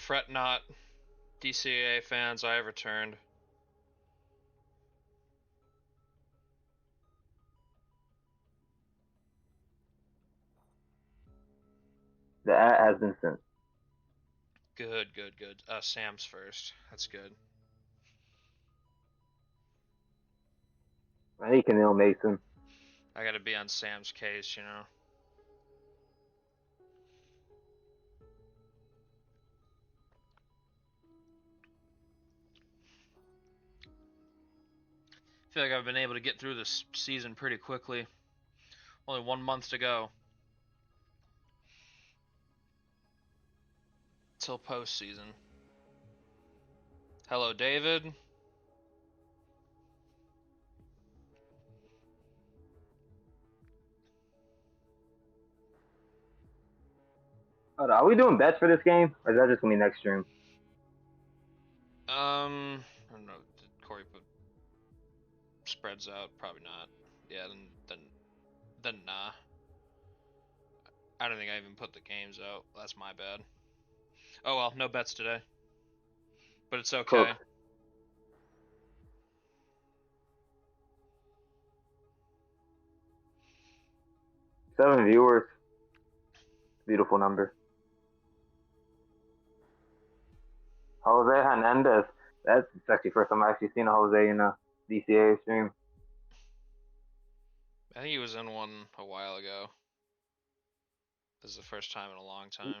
Fret not, DCAA fans, I have returned. The ad has been sent. Good, good, good. Sam's first. That's good. I hate Canal Mason. I gotta be on Sam's case, you know. I feel like I've been able to get through this season pretty quickly. Only 1 month to go. Till postseason. Hello, David. Are we doing bets for this game, or is that just gonna be next stream? I don't know. Did Corey put spreads out? Probably not. Yeah, then nah. I don't think I even put the games out. That's my bad. Oh well, no bets today. But it's okay. Cooked. 7 viewers. Beautiful number. Jose Hernandez. That's actually the first time I've actually seen a Jose in a DCAA stream. I think he was in one a while ago. This is the first time in a long He, time.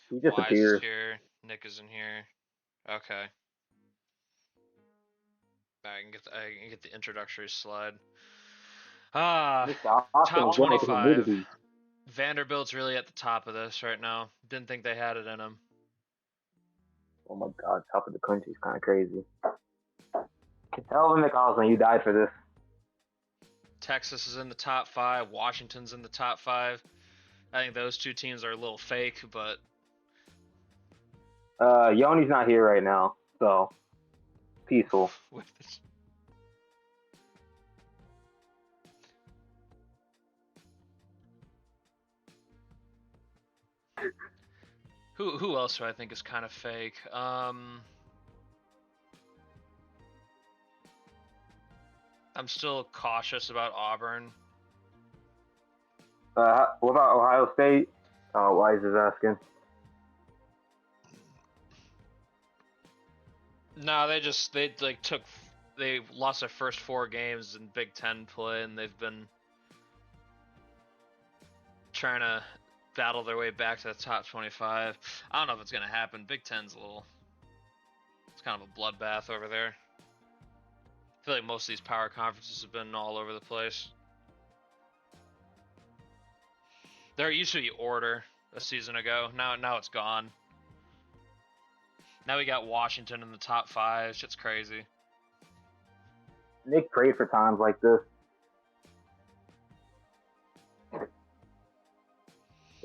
he Wise is disappears. here. Nick is in here. Okay. I can get the introductory slide. Ah, Nick Austin top was going for 25. humidity. Vanderbilt's really at the top of this right now. Didn't think they had it in them. Oh my god, top of the country is kind of crazy. Elvin McAustin, you died for this. Texas is in the top 5. Washington's in the top 5. I think those two teams are a little fake, but Yoni's not here right now, so peaceful. with this. Who else do I think is kind of fake? I'm still cautious about Auburn. What about Ohio State? Wise is asking. No, they lost their first 4 games in Big Ten play, and they've been trying to battle their way back to the top 25. I don't know if it's gonna happen. Big Ten's it's kind of a bloodbath over there. I feel like most of these power conferences have been all over the place. There used to be order a season ago. Now it's gone. Now we got Washington in the top 5. Shit's crazy. Nick prayed for times like this.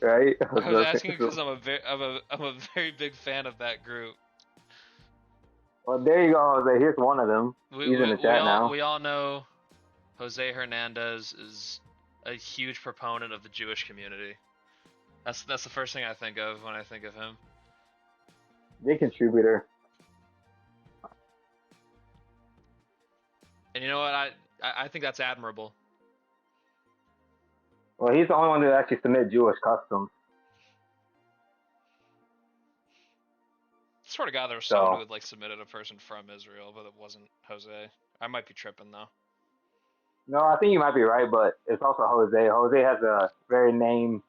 Right? I was asking because I'm a very big fan of that group. Well, there you go, Jose. Here's one of them. He's in the chat now. We all know Jose Hernandez is a huge proponent of the Jewish community. That's the first thing I think of when I think of him. Big contributor. And you know what? I think that's admirable. Well, he's the only one to actually submit Jewish customs. I swear to God, there was someone who had like submitted a person from Israel, but it wasn't Jose. I might be tripping though. No, I think you might be right, but it's also Jose. Jose has a very name.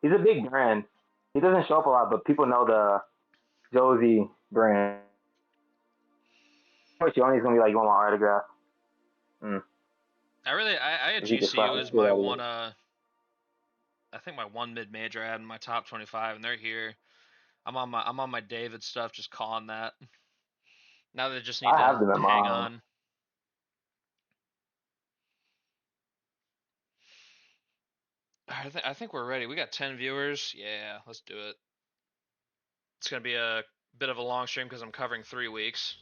He's a big brand. He doesn't show up a lot, but people know the Josie brand. Which Yoni's gonna be like, you want my autograph? I had GCU as my one I think my one mid major I had in my top 25, and they're here. I'm on my David stuff, just calling that. Now they just need I have them to in hang mine. on. I think we're ready. We got 10 viewers. Yeah, let's do it. It's gonna be a bit of a long stream because I'm covering 3 weeks.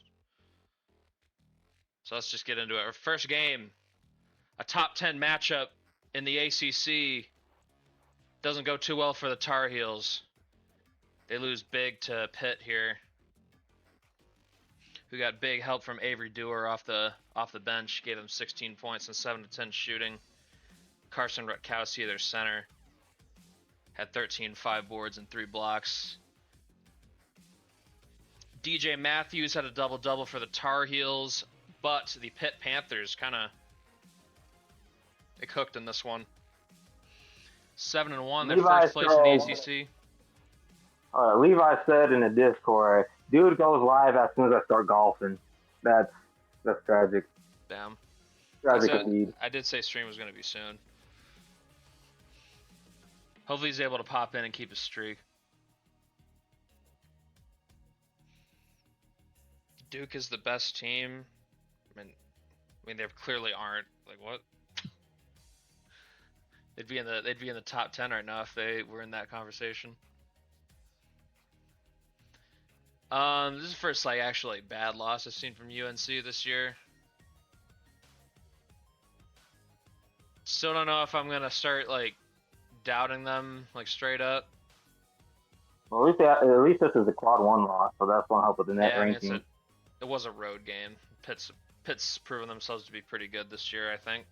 So let's just get into it. Our first game, a top 10 matchup in the ACC. Doesn't go too well for the Tar Heels. They lose big to Pitt here, who got big help from Avery Dewar off the bench, gave them 16 points and 7 to 10 shooting. Carson Rutkowski, their center, had 13, 5 boards, and 3 blocks. DJ Matthews had a double-double for the Tar Heels, but the Pitt Panthers kind of cooked in this one. 7-1, their first place in the ACC. Levi said in the Discord, dude goes live as soon as I start golfing. That's tragic. Damn. Tragic indeed. I did say stream was going to be soon. Hopefully he's able to pop in and keep his streak. Duke is the best team. I mean, they clearly aren't. Like, what? They'd be in the top 10 right now if they were in that conversation. This is the first actually bad loss I've seen from UNC this year. Still don't know if I'm gonna start doubting them straight up. Well, at least this is a quad 1 loss, so that's gonna help with the net ranking. It was a road game. Pitt's proven themselves to be pretty good this year, I think.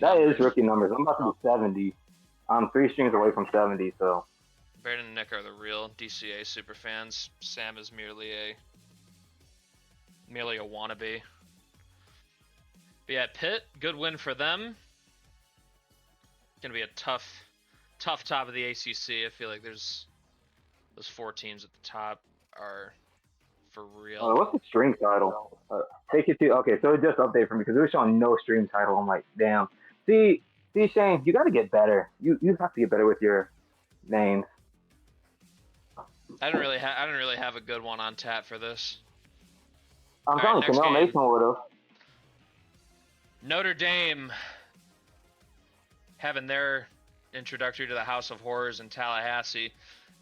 That is rookie numbers. I'm about to be 70. I'm 3 streams away from 70, so. Brandon and Nick are the real DCAA super fans. Sam is merely a wannabe. But yeah, Pitt, good win for them. Gonna be a tough top of the ACC. I feel like those 4 teams at the top are for real. What's the stream title? Take it to okay. So it just updated for me because it was showing no stream title. I'm like, damn. See, Shane, you got to get better. You have to get better with your names. I don't really have a good one on tap for this. I'm telling you, Chanel Mason would have. Notre Dame having their introductory to the House of Horrors in Tallahassee.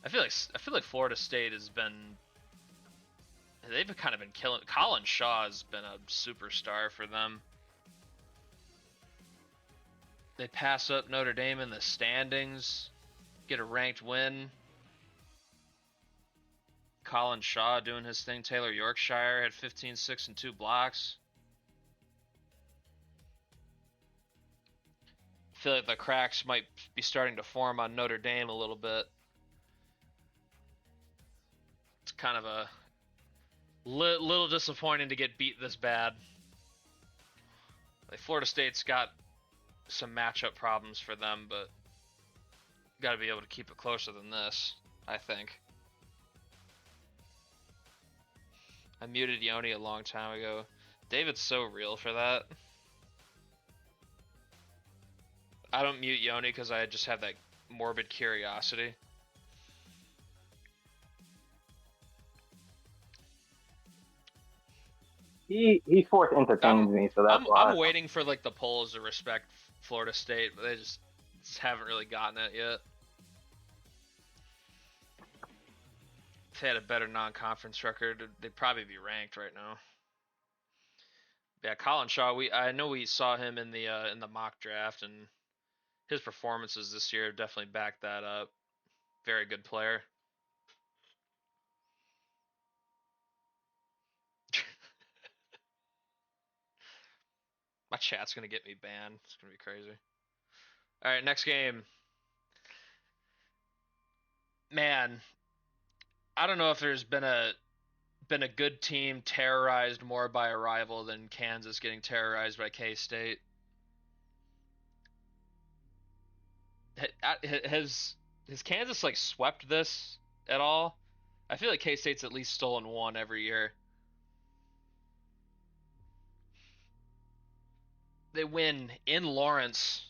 I feel like Florida State has been. They've kind of been killing. Colin Shaw has been a superstar for them. They pass up Notre Dame in the standings, get a ranked win. Colin Shaw doing his thing. Taylor Yorkshire had 15, 6, and 2 blocks. I feel like the cracks might be starting to form on Notre Dame a little bit. It's kind of a little disappointing to get beat this bad. Florida State's got some matchup problems for them, but got to be able to keep it closer than this, I think. I muted Yoni a long time ago. David's so real for that. I don't mute Yoni because I just have that morbid curiosity. He force entertains me, so that's why. I'm waiting for the polls to respect Florida State, but they just haven't really gotten it yet. If they had a better non-conference record, they'd probably be ranked right now. Yeah, Colin Shaw. I know we saw him in the mock draft, and his performances this year have definitely backed that up. Very good player. My chat's gonna get me banned. It's gonna be crazy. All right, next game. Man, I don't know if there's been a good team terrorized more by a rival than Kansas getting terrorized by K-State. Has Kansas swept this at all? I feel like K-State's at least stolen one every year. They win in Lawrence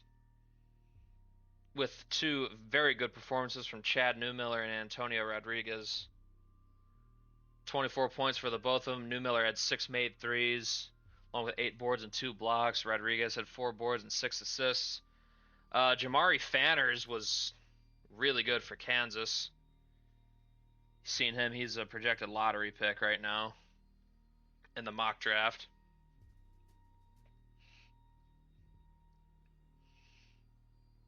with 2 very good performances from Chad Newmiller and Antonio Rodriguez. 24 points for the both of them. Newmiller had 6 made threes, along with 8 boards and 2 blocks. Rodriguez had 4 boards and 6 assists. Jamari Fanners was really good for Kansas. Seen him, he's a projected lottery pick right now in the mock draft.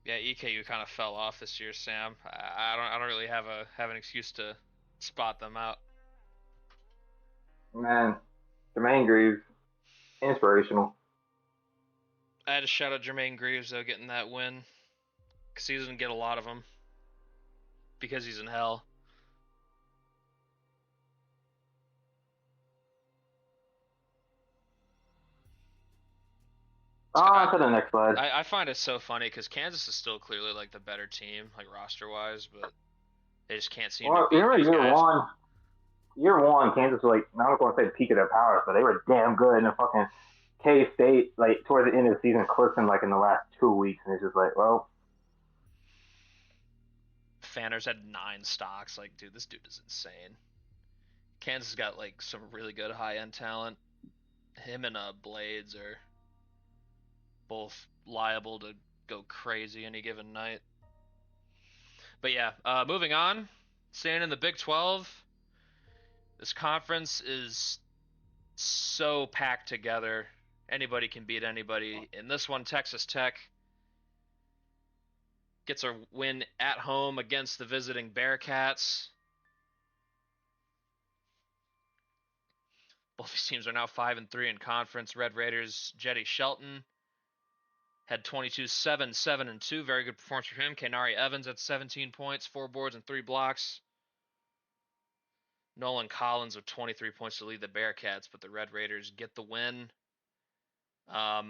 Yeah, EKU kind of fell off this year, Sam. I don't really have an excuse to spot them out. Man, Jermaine Greaves, inspirational. I had to shout out Jermaine Greaves though, getting that win because he doesn't get a lot of them because he's in hell. On to the next slide. I find it so funny because Kansas is still clearly like the better team, like roster wise, but they just can't seem to Well, you beat remember these year guys. one? Year one, Kansas was like, not going to say peak of their powers, but they were damn good. And the fucking K State, like towards the end of the season, clipped them like in the last 2 weeks, and it's just like, well, Fanners had 9 stocks. Like, dude, this dude is insane. Kansas got like some really good high end talent. Him and Blades are both liable to go crazy any given night. But yeah, moving on. Staying in the Big 12, this conference is so packed together. Anybody can beat anybody. In this one, Texas Tech gets a win at home against the visiting Bearcats. Both these teams are now 5-3 in conference. Red Raiders' Jetty Shelton had 22-7, 7-2. Very good performance for him. Kenari Evans at 17 points, 4 boards, and 3 blocks. Nolan Collins with 23 points to lead the Bearcats, but the Red Raiders get the win. I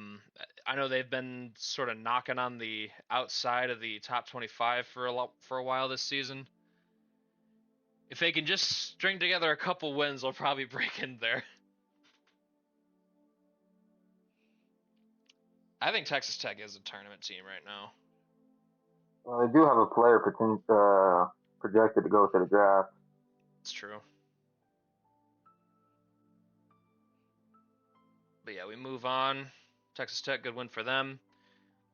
know they've been sort of knocking on the outside of the top 25 for a while this season. If they can just string together a couple wins, they'll probably break in there. I think Texas Tech is a tournament team right now. well, they do have a player projected to go to the draft. It's true. But yeah, we move on. Texas Tech, good win for them.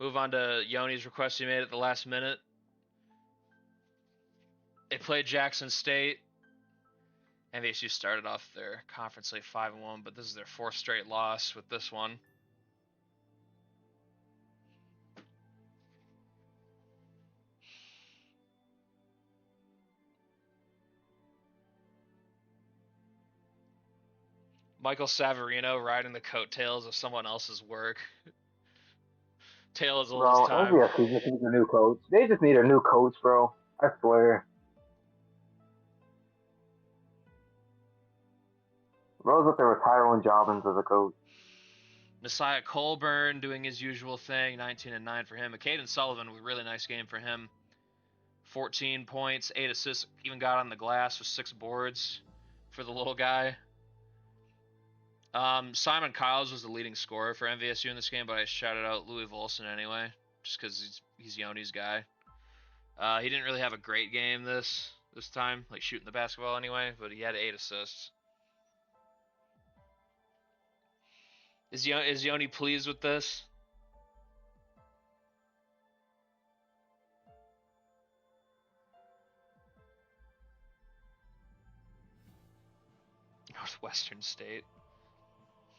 Move on to Yoni's request he made at the last minute. They played Jackson State. NVSU started off their conference late 5-1, but this is their 4th straight loss with this one. Michael Savarino riding the coattails of someone else's work. Tale as old as Bro, time. NBSC just needs a new coach. They just need a new coach, bro. I swear. Bro's up there with Tyrone Jobbins as a coach. Messiah Colburn doing his usual thing, 19-9 for him. Caden Sullivan with a really nice game for him. 14 points, 8 assists, even got on the glass with 6 boards for the little guy. Simon Kyles was the leading scorer for MVSU in this game, but I shouted out Louis Volson anyway, just because he's Yoni's guy. He didn't really have a great game this time, like shooting the basketball anyway, but he had 8 assists. Is Yoni pleased with this? Northwestern State.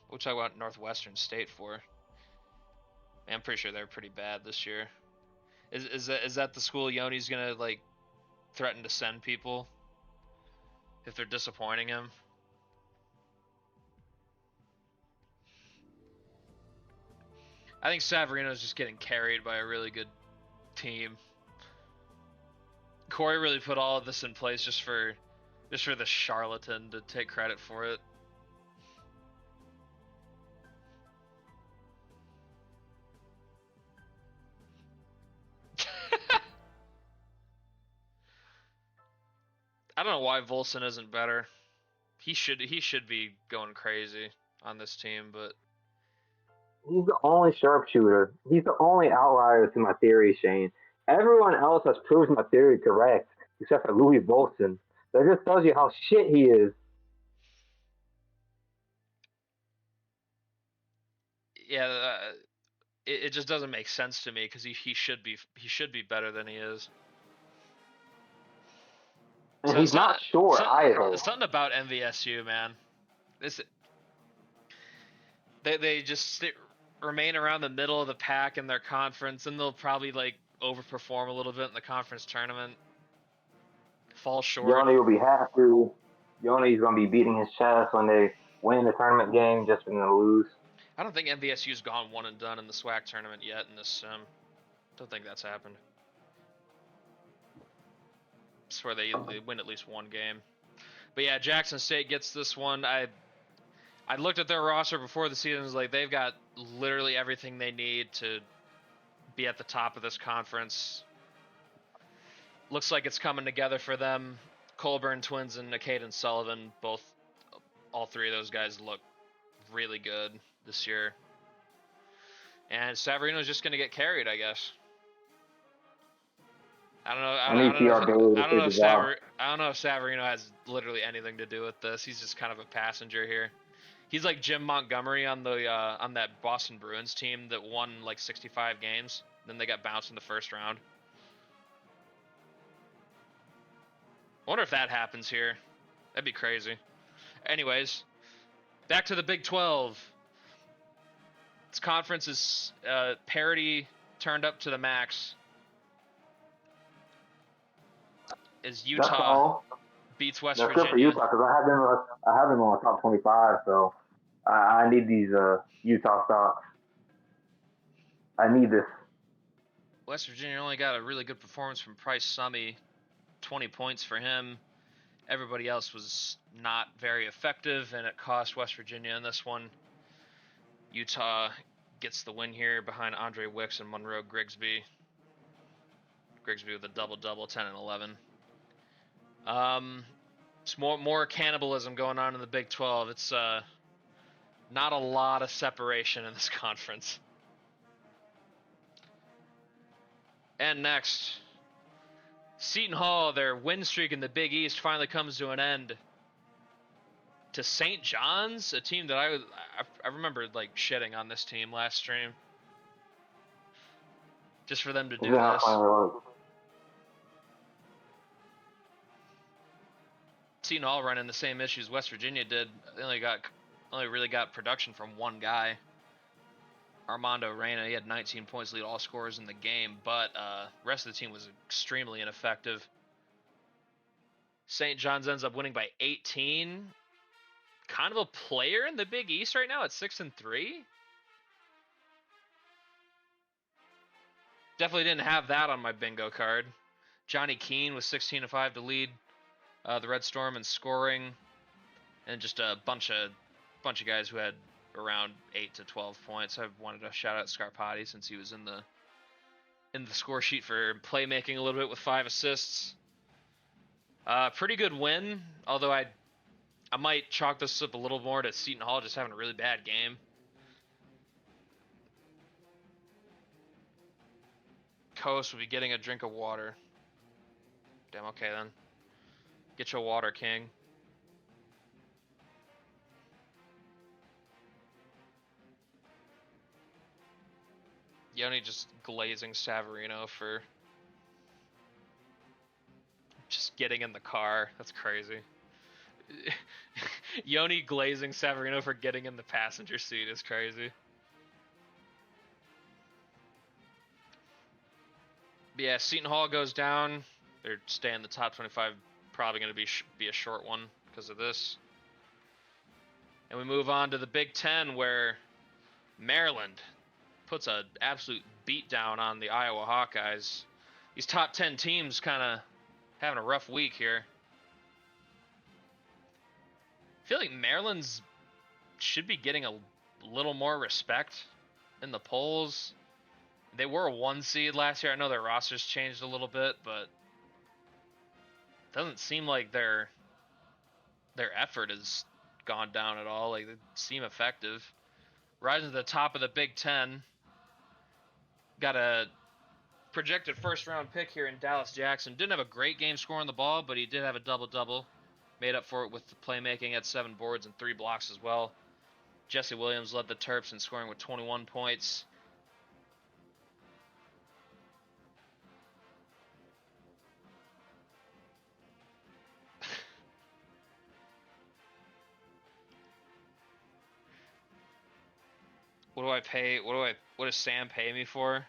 We'll talk about Northwestern State for. Man, I'm pretty sure they're pretty bad this year. Is that the school Yoni's gonna like threaten to send people if they're disappointing him? I think Savarino's just getting carried by a really good team. Corey really put all of this in place just for the charlatan to take credit for it. I don't know why Volson isn't better. He should be going crazy on this team, but He's the only sharpshooter. He's the only outlier to my theory, Shane. Everyone else has proven my theory correct, except for Louis Volson. That just tells you how shit he is. yeah, it just doesn't make sense to me because he should be better than he is. And So he's not short either. something about MVSU, man. This they just remain around the middle of the pack in their conference, and they'll probably like overperform a little bit in the conference tournament, fall short. Yoni will be happy. Yoni's gonna be beating his chest when they win the tournament game just for them to lose. I don't think MVSU's gone one and done in the SWAC tournament yet in this sim. Don't think that's happened. I swear they win at least one game. But yeah, Jackson State gets this one. I looked at their roster before the season. Was like, they've got literally everything they need to be at the top of this conference. Looks like it's coming together for them. Colburn twins and Caden Sullivan, all three of those guys look really good this year. And Savarino's just going to get carried, I guess. I don't know if Savarino has literally anything to do with this. He's just kind of a passenger here. He's like Jim Montgomery on that Boston Bruins team that won like 65 games. Then they got bounced in the first round. I wonder if that happens here. That'd be crazy. Anyways, back to the Big 12. This conference is parity turned up to the max. Is Utah beats West Virginia. That's good for Utah because I have them on the top 25, so I need these Utah stocks. I need this. West Virginia only got a really good performance from Price Summy, 20 points for him. Everybody else was not very effective, and it cost West Virginia in this one. Utah gets the win here behind Andre Wicks and Monroe Grigsby. Grigsby with a double-double, 10 and 11. It's more cannibalism going on in the Big 12. It's not a lot of separation in this conference. And next, Seton Hall, their win streak in the Big East finally comes to an end. To St. John's, a team that I remember like shitting on this team last stream. Just for them to do this. Seton Hall running the same issues West Virginia did. They only really got production from one guy, Armando Reyna. He had 19 points, lead all scorers in the game, but rest of the team was extremely ineffective. St. John's ends up winning by 18. Kind of a player in the Big East right now at 6-3. Definitely didn't have that on my bingo card. Johnny Keene was 16-5 to lead the Red Storm in scoring, and just a bunch of guys who had around 8 to 12 points. I wanted to shout out Scarpati since he was in the score sheet for playmaking a little bit with 5 assists. Pretty good win, although I might chalk this up a little more to Seton Hall just having a really bad game. Coast will be getting a drink of water. Damn, okay then. Get your water, King. Yoni just glazing Savarino for just getting in the car. That's crazy. Yoni glazing Savarino for getting in the passenger seat is crazy. But yeah, Seton Hall goes down. They're staying in the top 25. Probably going to be a short one because of this. And we move on to the Big Ten, where Maryland puts an absolute beatdown on the Iowa Hawkeyes. These top 10 teams kind of having a rough week here. I feel like Maryland's should be getting a little more respect in the polls. They were a 1 seed last year. I know their rosters changed a little bit, but it doesn't seem like their effort has gone down at all. Like, they seem effective. Rising to the top of the Big Ten. Got a projected first-round pick here in Dallas Jackson. Didn't have a great game scoring the ball, but he did have a double-double. Made up for it with the playmaking at 7 boards and 3 blocks as well. Jesse Williams led the Terps in scoring with 21 points. What do I pay? What does Sam pay me for?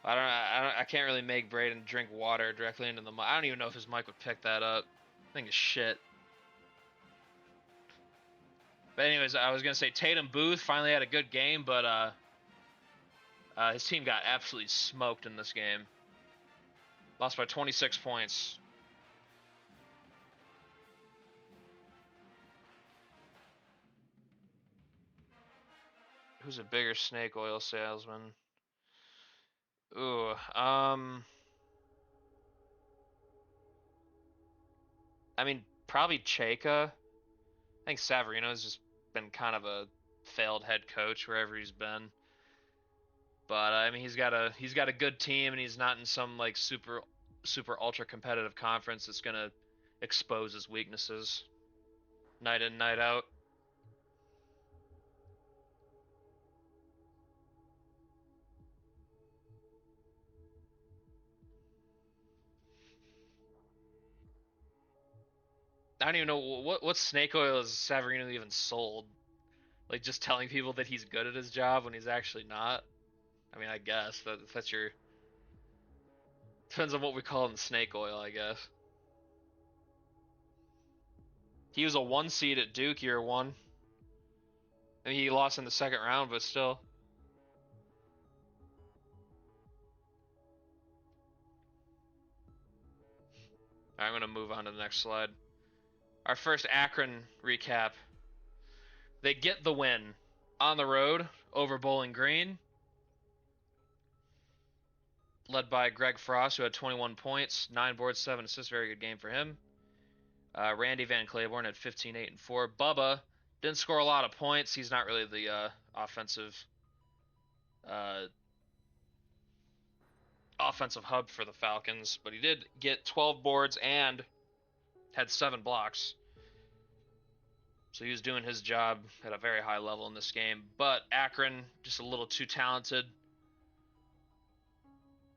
I can't really make Braden drink water directly into the mic. I don't even know if his mic would pick that up. I think it's shit. But anyways, I was gonna say Tatum Booth finally had a good game, but his team got absolutely smoked in this game. Lost by 26 points. Who's a bigger snake oil salesman? Ooh, I mean, probably Chaka. I think Savarino's just been kind of a failed head coach wherever he's been. But I mean, he's got a good team, and he's not in some like super ultra competitive conference that's gonna expose his weaknesses night in night out. I don't even know what snake oil is Savarino even sold. Like just telling people that he's good at his job when he's actually not. I mean, I guess that's your depends on what we call in snake oil, I guess. He was a 1 seed at Duke year one. I mean, he lost in the second round, but still. Right, I'm gonna move on to the next slide. Our first Akron recap. They get the win on the road over Bowling Green, led by Greg Frost, who had 21 points, 9 boards, 7 assists. Very good game for him. Randy Van Claiborne had 15, 8, and 4. Bubba didn't score a lot of points. He's not really the offensive uh, hub for the Falcons, but he did get 12 boards and had 7 blocks. So he was doing his job at a very high level in this game. But Akron, just a little too talented.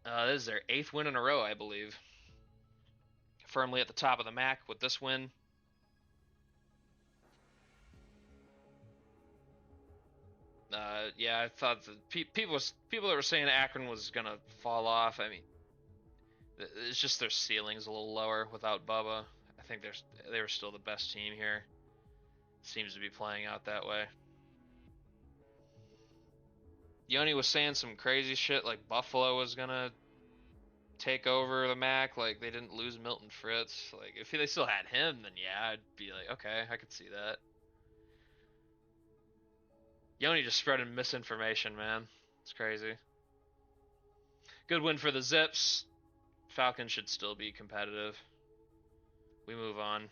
This is their 8th win in a row, I believe. Firmly at the top of the MAC with this win. Yeah, I thought people that were saying Akron was gonna fall off. I mean, it's just their ceiling's a little lower without Bubba. I think they were still the best team here. Seems to be playing out that way. Yoni was saying some crazy shit like Buffalo was gonna take over the MAC. Like they didn't lose Milton Fritz. Like if they still had him, then yeah, I'd be like, okay, I could see that. Yoni just spreading misinformation, man. It's crazy. Good win for the Zips. Falcons should still be competitive. We move on.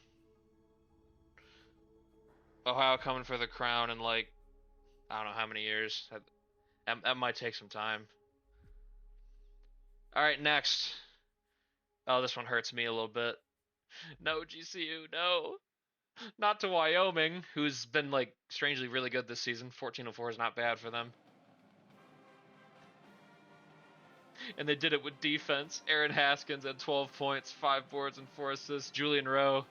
Ohio coming for the crown in like, I don't know how many years. That might take some time. All right, next. Oh, this one hurts me a little bit. No, GCU, no. Not to Wyoming, who's been like strangely really good this season. 14-4 is not bad for them. And they did it with defense. Aaron Haskins had 12 points, 5 boards, and 4 assists. Julian Rowe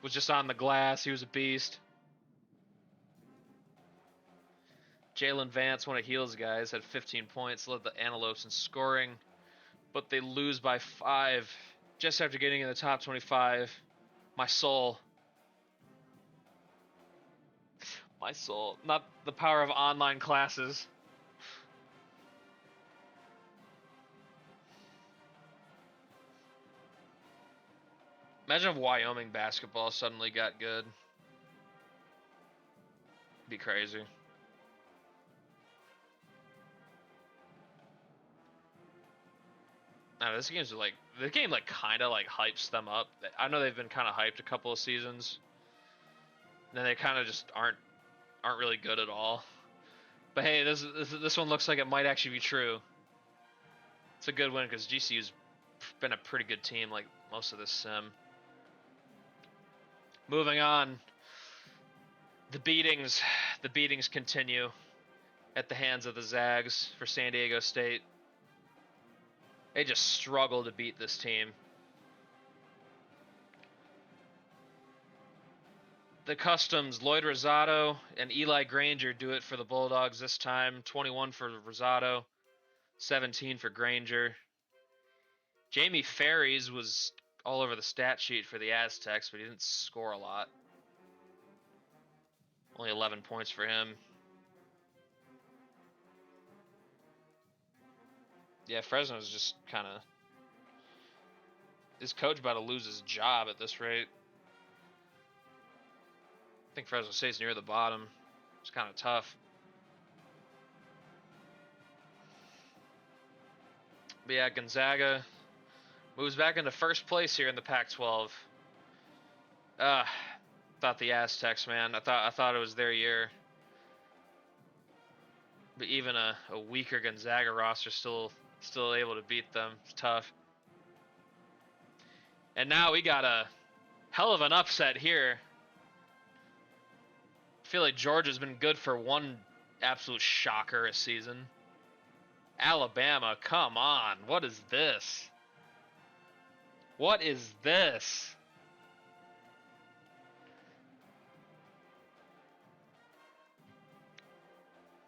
was just on the glass. He was a beast. Jalen Vance, one of Heel's guys, had 15 points, led the Antelopes in scoring, but they lose by 5 just after getting in the top 25. My soul. My soul. Not the power of online classes. Imagine if Wyoming basketball suddenly got good. Be crazy. No, this game kind of like hypes them up. I know they've been kind of hyped a couple of seasons. And then they kind of just aren't really good at all. But hey, this one looks like it might actually be true. It's a good win because GCU's been a pretty good team like most of this sim. Moving on. The beatings continue at the hands of the Zags for San Diego State. They just struggle to beat this team. The Customs, Lloyd Rosado and Eli Granger do it for the Bulldogs this time. 21 for Rosado, 17 for Granger. Jamie Ferries was all over the stat sheet for the Aztecs, but he didn't score a lot. Only 11 points for him. Yeah, Fresno's just kind of... His coach about to lose his job at this rate. I think Fresno State's near the bottom. It's kind of tough. But yeah, Gonzaga moves back into first place here in the Pac-12. Thought the Aztecs, man. I thought it was their year. But even a weaker Gonzaga roster still able to beat them. It's tough. And now we got a hell of an upset here. I feel like Georgia's been good for one absolute shocker a season. Alabama, come on. What is this? What is this?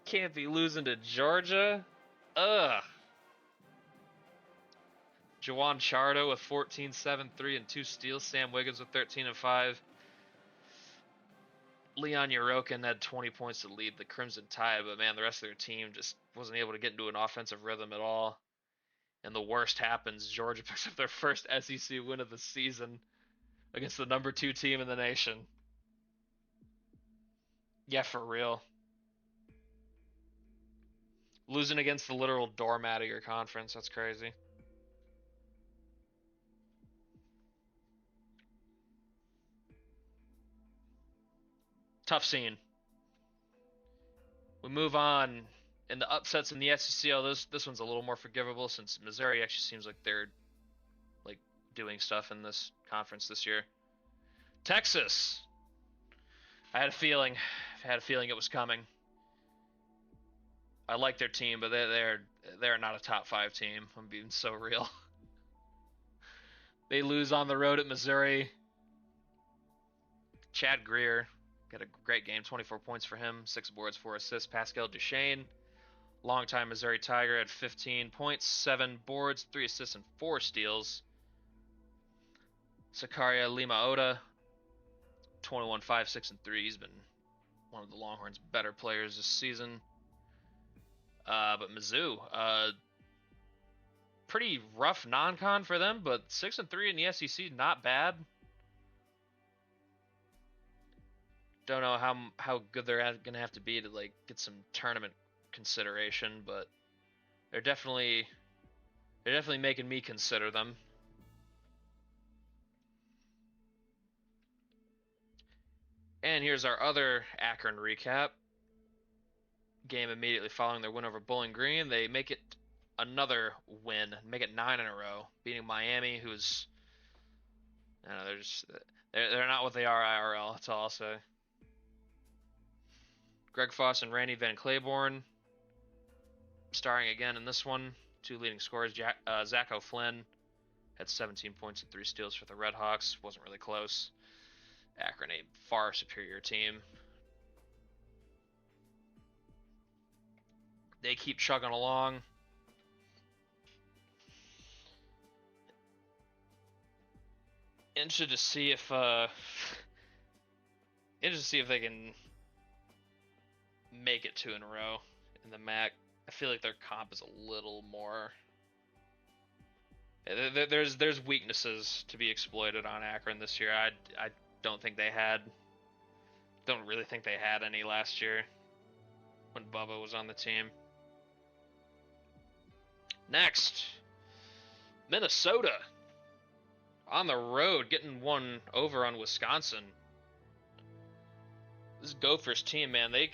Can't be losing to Georgia. Ugh. Jawan Chardo with 14, 7, 3, and 2 steals. Sam Wiggins with 13 and 5. Leon Yorokin had 20 points to lead the Crimson Tide, but man, the rest of their team just wasn't able to get into an offensive rhythm at all. And the worst happens. Georgia picks up their first SEC win of the season against the number 2 team in the nation. Yeah, for real. Losing against the literal doormat of your conference, that's crazy. Tough scene. We move on. And the upsets in the SEC, this one's a little more forgivable since Missouri actually seems like they're like doing stuff in this conference this year. Texas. I had a feeling it was coming. I like their team, but they're not a top 5 team. I'm being so real. They lose on the road at Missouri. Chad Greer got a great game, 24 points for him, 6 boards, 4 assists. Pascal Duchesne, longtime Missouri Tiger, had 15 points, 7 boards, 3 assists, and 4 steals. Sakaria Lima-Oda, 21, 5, 6, and 3. He's been one of the Longhorns' better players this season. But Mizzou, pretty rough non-con for them, but 6 and 3 in the SEC, not bad. Don't know how good they're gonna have to be to like get some tournament consideration, but they're definitely making me consider them. And here's our other Akron recap. Game immediately following their win over Bowling Green, they make it another win, make it 9 in a row, beating Miami, who's I don't know, they're not what they are IRL. That's all I'll say. Greg Foss and Randy Van Claiborne starring again in this one. 2 leading scorers. Zach O'Flynn had 17 points and 3 steals for the Redhawks. Wasn't really close. Akron, a far superior team. They keep chugging along. Interested to see if they can make it 2 in a row in the MAC. I feel like their comp is a little more. There's weaknesses to be exploited on Akron this year. I don't think they had. Don't really think they had any last year when Bubba was on the team. Next, Minnesota on the road, getting one over on Wisconsin. This Gophers team, man, they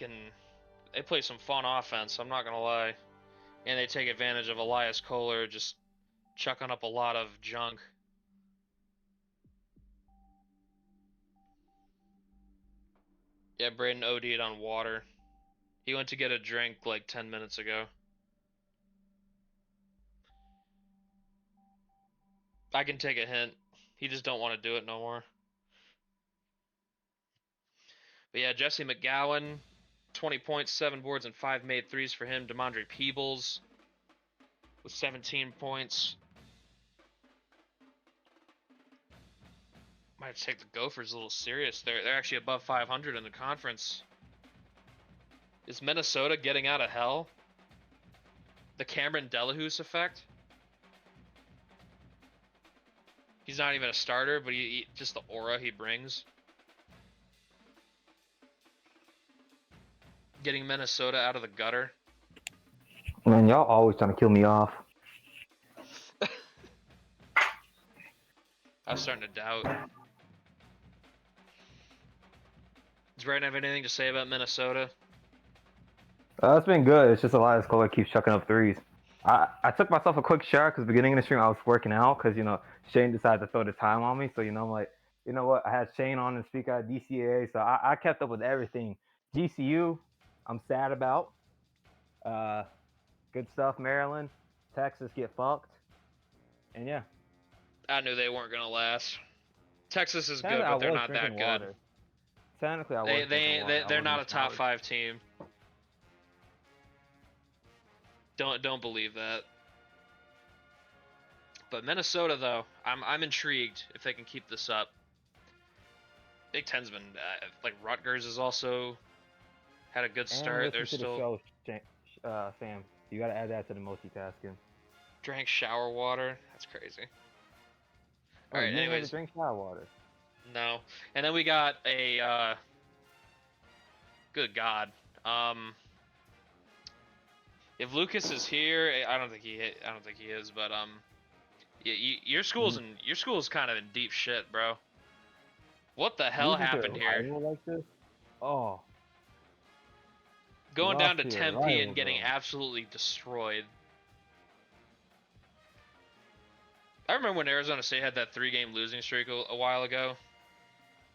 play some fun offense, I'm not gonna lie. And they take advantage of Elias Kohler just chucking up a lot of junk. Yeah, Braden OD'd on water. He went to get a drink like 10 minutes ago. I can take a hint. He just don't want to do it no more. But yeah, Jesse McGowan, 20 points, 7 boards, and 5 made threes for him. Demondre Peebles, with 17 points. Might take the Gophers a little serious. They're actually above 500 in the conference. Is Minnesota getting out of hell? The Cameron Delahousse effect? He's not even a starter, but he just the aura he brings. Getting Minnesota out of the gutter. Man, y'all always trying to kill me off. I was starting to doubt. Does Brandon have anything to say about Minnesota? It's been good. It's just Elias Kohler keeps chucking up threes. I took myself a quick shower because beginning of the stream I was working out because Shane decided to throw the time on me. So I'm like, you know what? I had Shane on and speak at DCAA, so I kept up with everything. GCU, I'm sad about. Good stuff. Maryland, Texas get fucked, and yeah. I knew they weren't gonna last. Texas is good, Technically, but they're not that good. Water. Technically, I was drinking water. They're not a top 5 team. Don't believe that. But Minnesota, though, I'm intrigued if they can keep this up. Big Ten's been like Rutgers has also had a good start. They're still the show, Sam. You gotta add that to the multitasking. Drank shower water. That's crazy. All right. Anyways, drink shower water. No, and then we got a. Good God. If Lucas is here, I don't think he is, but your school's kind of in deep shit, bro. What the hell happened here? Like this? Oh. Going down to Tempe and getting absolutely destroyed. I remember when Arizona State had that 3-game losing streak a while ago.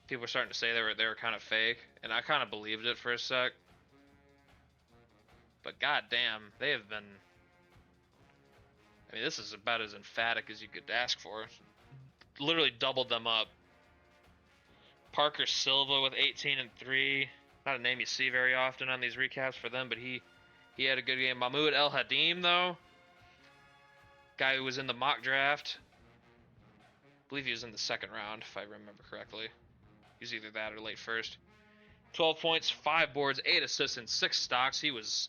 People were starting to say they were kind of fake, and I kind of believed it for a sec. But goddamn, they have been. I mean, this is about as emphatic as you could ask for. Literally doubled them up. Parker Silva with 18 and 3. Not a name you see very often on these recaps for them, but he had a good game. Mahmoud El Hadim, though, guy who was in the mock draft. I believe he was in the second round, if I remember correctly. He's either that or late first. 12 points, 5 boards, 8 assists, and 6 stocks. He was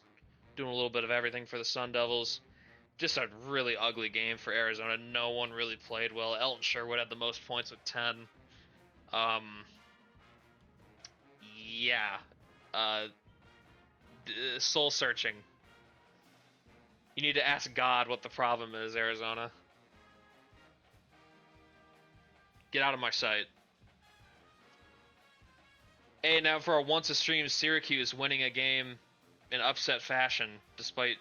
doing a little bit of everything for the Sun Devils. Just a really ugly game for Arizona. No one really played well. Elton Sherwood had the most points with 10. Yeah. Soul searching. You need to ask God what the problem is, Arizona. Get out of my sight. Hey, now for our once a stream, Syracuse winning a game in upset fashion, despite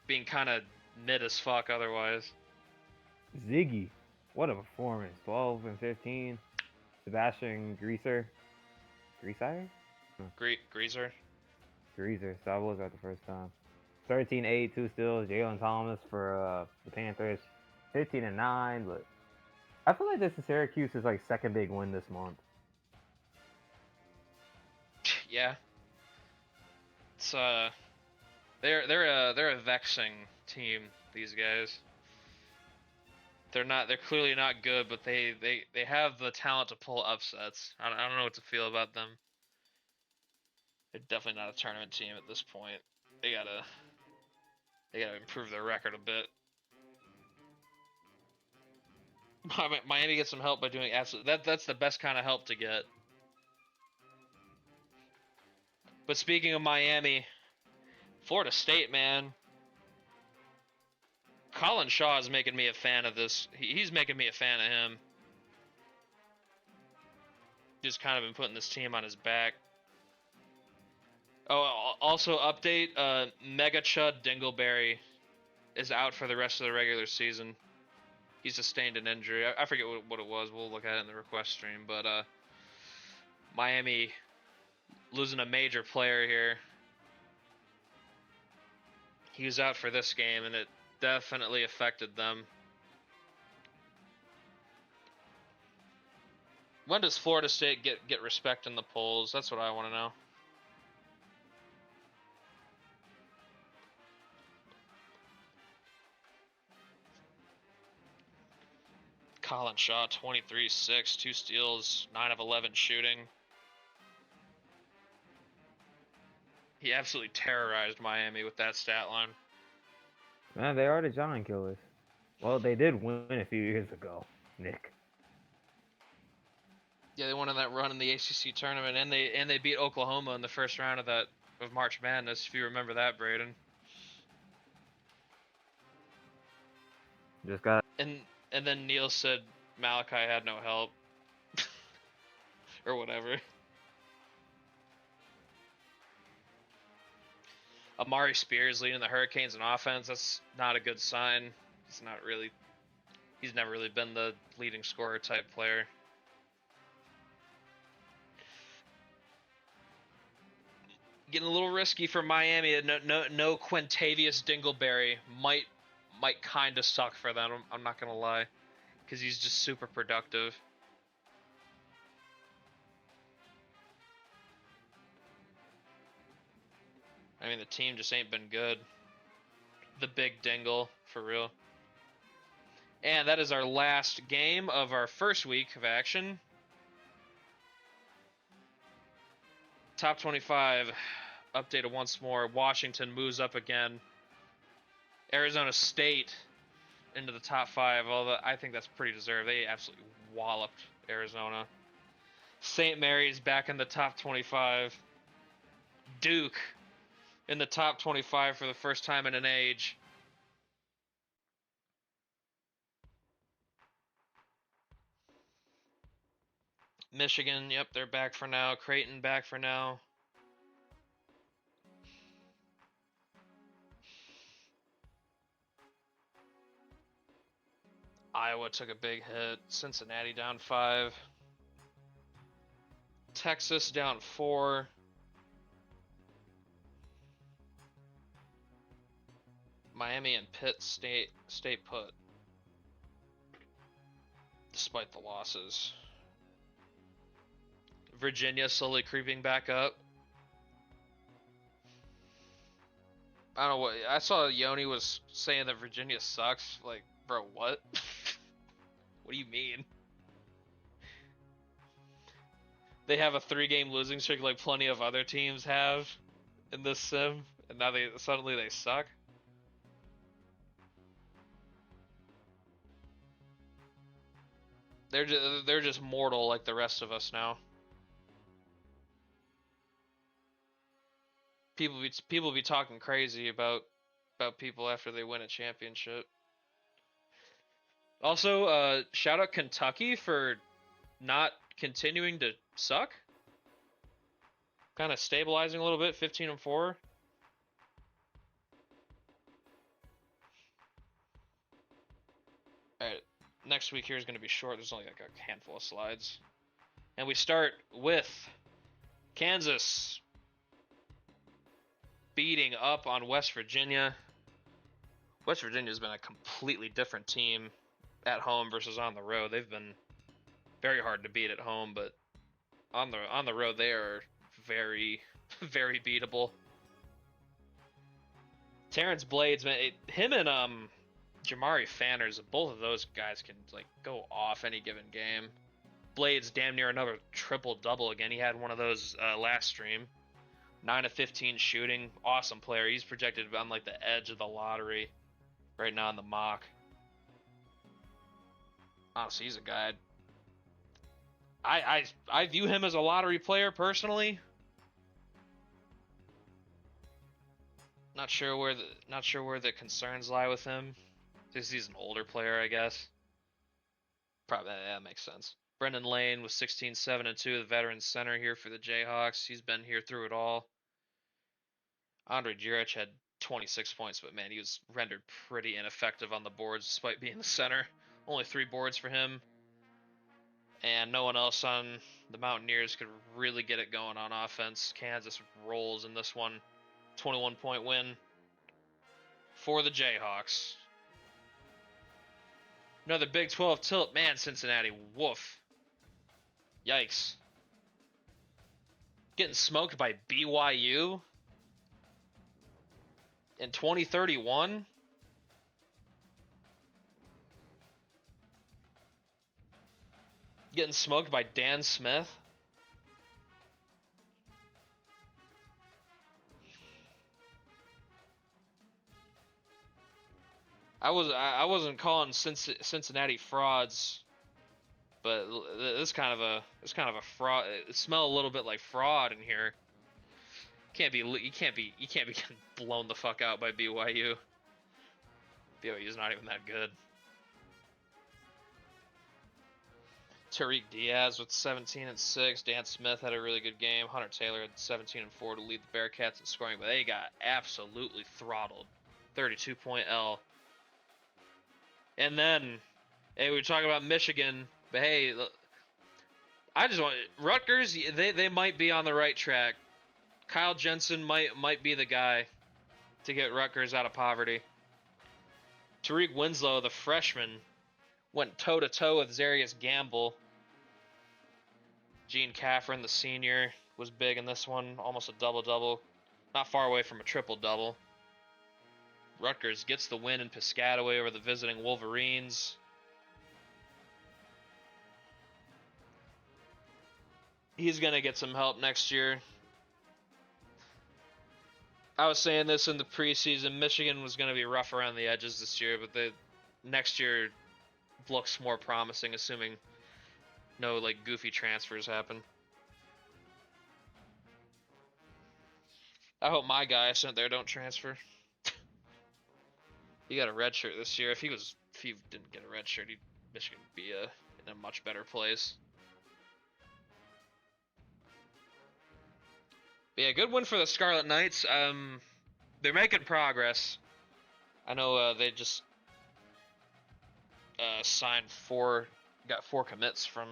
being kind of mid as fuck otherwise. Ziggy, what a performance! 12 and 15. Sebastian Greaser. Greaser? Greaser. So I was at the first time. 13-8, 2 steals. Jalen Thomas for the Panthers. 15 and 9, but I feel like this is Syracuse's like second big win this month. Yeah. It's they're a vexing team, these guys. They're clearly not good, but they have the talent to pull upsets. I don't know what to feel about them. They're definitely not a tournament team at this point. They gotta improve their record a bit. Miami gets some help by doing absolutely that's the best kind of help to get. But speaking of Miami, Florida State, man. Colin Shaw is making me a fan of this. He's making me a fan of him. Just kind of been putting this team on his back. Oh, also update, Mega Chud Dingleberry is out for the rest of the regular season. He sustained an injury. I forget what it was. We'll look at it in the request stream. But Miami losing a major player here. He was out for this game, and it definitely affected them. When does Florida State get respect in the polls? That's what I want to know. Colin Shaw, 23-6, 2 steals, 9 of 11 shooting. He absolutely terrorized Miami with that stat line. Man, they are the Giant Killers. Well, they did win a few years ago, Nick. Yeah, they won on that run in the ACC tournament, and they beat Oklahoma in the first round of March Madness. If you remember that, Braden. Just got. And then Neil said Malachi had no help, or whatever. Amari Spears leading the Hurricanes in offense. That's not a good sign. He's never really been the leading scorer type player. Getting a little risky for Miami. No Quintavious Dingleberry might kind of suck for them. I'm not gonna lie, because he's just super productive. I mean, the team just ain't been good. The big Dingle, for real. And that is our last game of our first week of action. Top 25 updated once more. Washington moves up again. Arizona State into the top 5, although I think that's pretty deserved. They absolutely walloped Arizona. St. Mary's back in the top 25. Duke in the top 25 for the first time in an age. Michigan, yep, they're back for now. Creighton back for now. Iowa took a big hit. Cincinnati down 5. Texas down 4. Miami and Pitt stay put, despite the losses. Virginia slowly creeping back up. I don't know what I saw. Yoni was saying that Virginia sucks. Like, bro, what? What do you mean? They have a 3-game losing streak like plenty of other teams have in this sim, and now they suddenly suck. They're just mortal like the rest of us now. People be talking crazy about people after they win a championship. Also, shout out Kentucky for not continuing to suck. Kind of stabilizing a little bit, 15-4. Alright, next week here is going to be short. There's only like a handful of slides. And we start with Kansas beating up on West Virginia. West Virginia's been a completely different team at home versus on the road. They've been very hard to beat at home, but on the road they are very, very beatable. Terrence Blades, man, him and Jamari Fanners, both of those guys can like go off any given game. Blades damn near another triple-double again. He had one of those last stream. 9 of 15 shooting. Awesome player. He's projected on like the edge of the lottery right now in the mock. Honestly, he's a guy. I view him as a lottery player personally. Not sure where the concerns lie with him. Because he's an older player, I guess. Probably that makes sense. Brendan Lane was 16, 7, and 2, the veteran center here for the Jayhawks. He's been here through it all. Andre Juric had 26 points, but man, he was rendered pretty ineffective on the boards despite being the center. Only 3 boards for him. And no one else on the Mountaineers could really get it going on offense. Kansas rolls in this one. 21-point win for the Jayhawks. Another Big 12 tilt. Man, Cincinnati, woof. Yikes. Getting smoked by BYU in 2031. Getting smoked by Dan Smith. I wasn't calling Cincinnati frauds, but this kind of a fraud. It smells a little bit like fraud in here. You can't be getting blown the fuck out by BYU. BYU's not even that good. Tariq Diaz with 17 and 6. Dan Smith had a really good game. Hunter Taylor had 17 and 4 to lead the Bearcats in scoring, but they got absolutely throttled. 32-point L. And then, hey, we were talking about Michigan, but hey, I just want Rutgers. They might be on the right track. Kyle Jensen might be the guy to get Rutgers out of poverty. Tariq Winslow, the freshman, went toe-to-toe with Zarius Gamble. Gene Caffrin, the senior, was big in this one. Almost a double-double. Not far away from a triple-double. Rutgers gets the win in Piscataway over the visiting Wolverines. He's going to get some help next year. I was saying this in the preseason. Michigan was going to be rough around the edges this year, but the next year looks more promising, assuming no like goofy transfers happen. I hope my guy I sent there don't transfer. He got a red shirt this year. If he didn't get a red shirt, Michigan would be in a much better place. But yeah, good win for the Scarlet Knights. They're making progress. I know they just got 4 commits from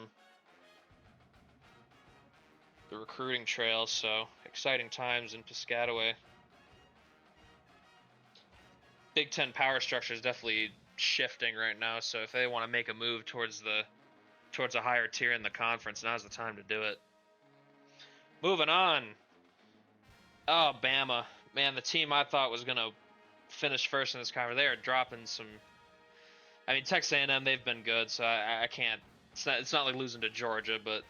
the recruiting trail, so exciting times in Piscataway. Big Ten power structure is definitely shifting right now, so if they want to make a move towards a higher tier in the conference, now's the time to do it. Moving on. Oh, Bama. Man, the team I thought was going to finish first in this conference, they are dropping some... I mean, Texas A&M, they've been good, so I can't... It's not like losing to Georgia, but...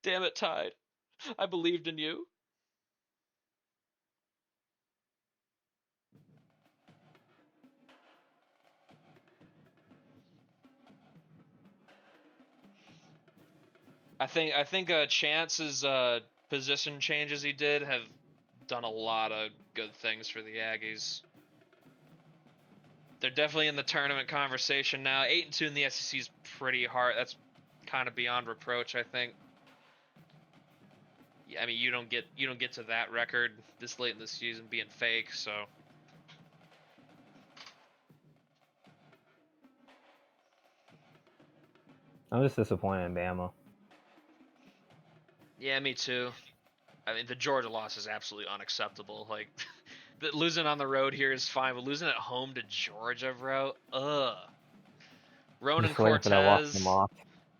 Damn it, Tide. I believed in you. I think Chance's position changes he did have done a lot of good things for the Aggies. They're definitely in the tournament conversation now. 8-2 in the SEC is pretty hard. That's kind of beyond reproach, I think. I mean, you don't get to that record this late in the season being fake, so. I'm just disappointed in Bama. Yeah, me too. I mean, the Georgia loss is absolutely unacceptable. Like, losing on the road here is fine, but losing at home to Georgia, bro, ugh. Ronan Just waiting for that walk them Cortez. off.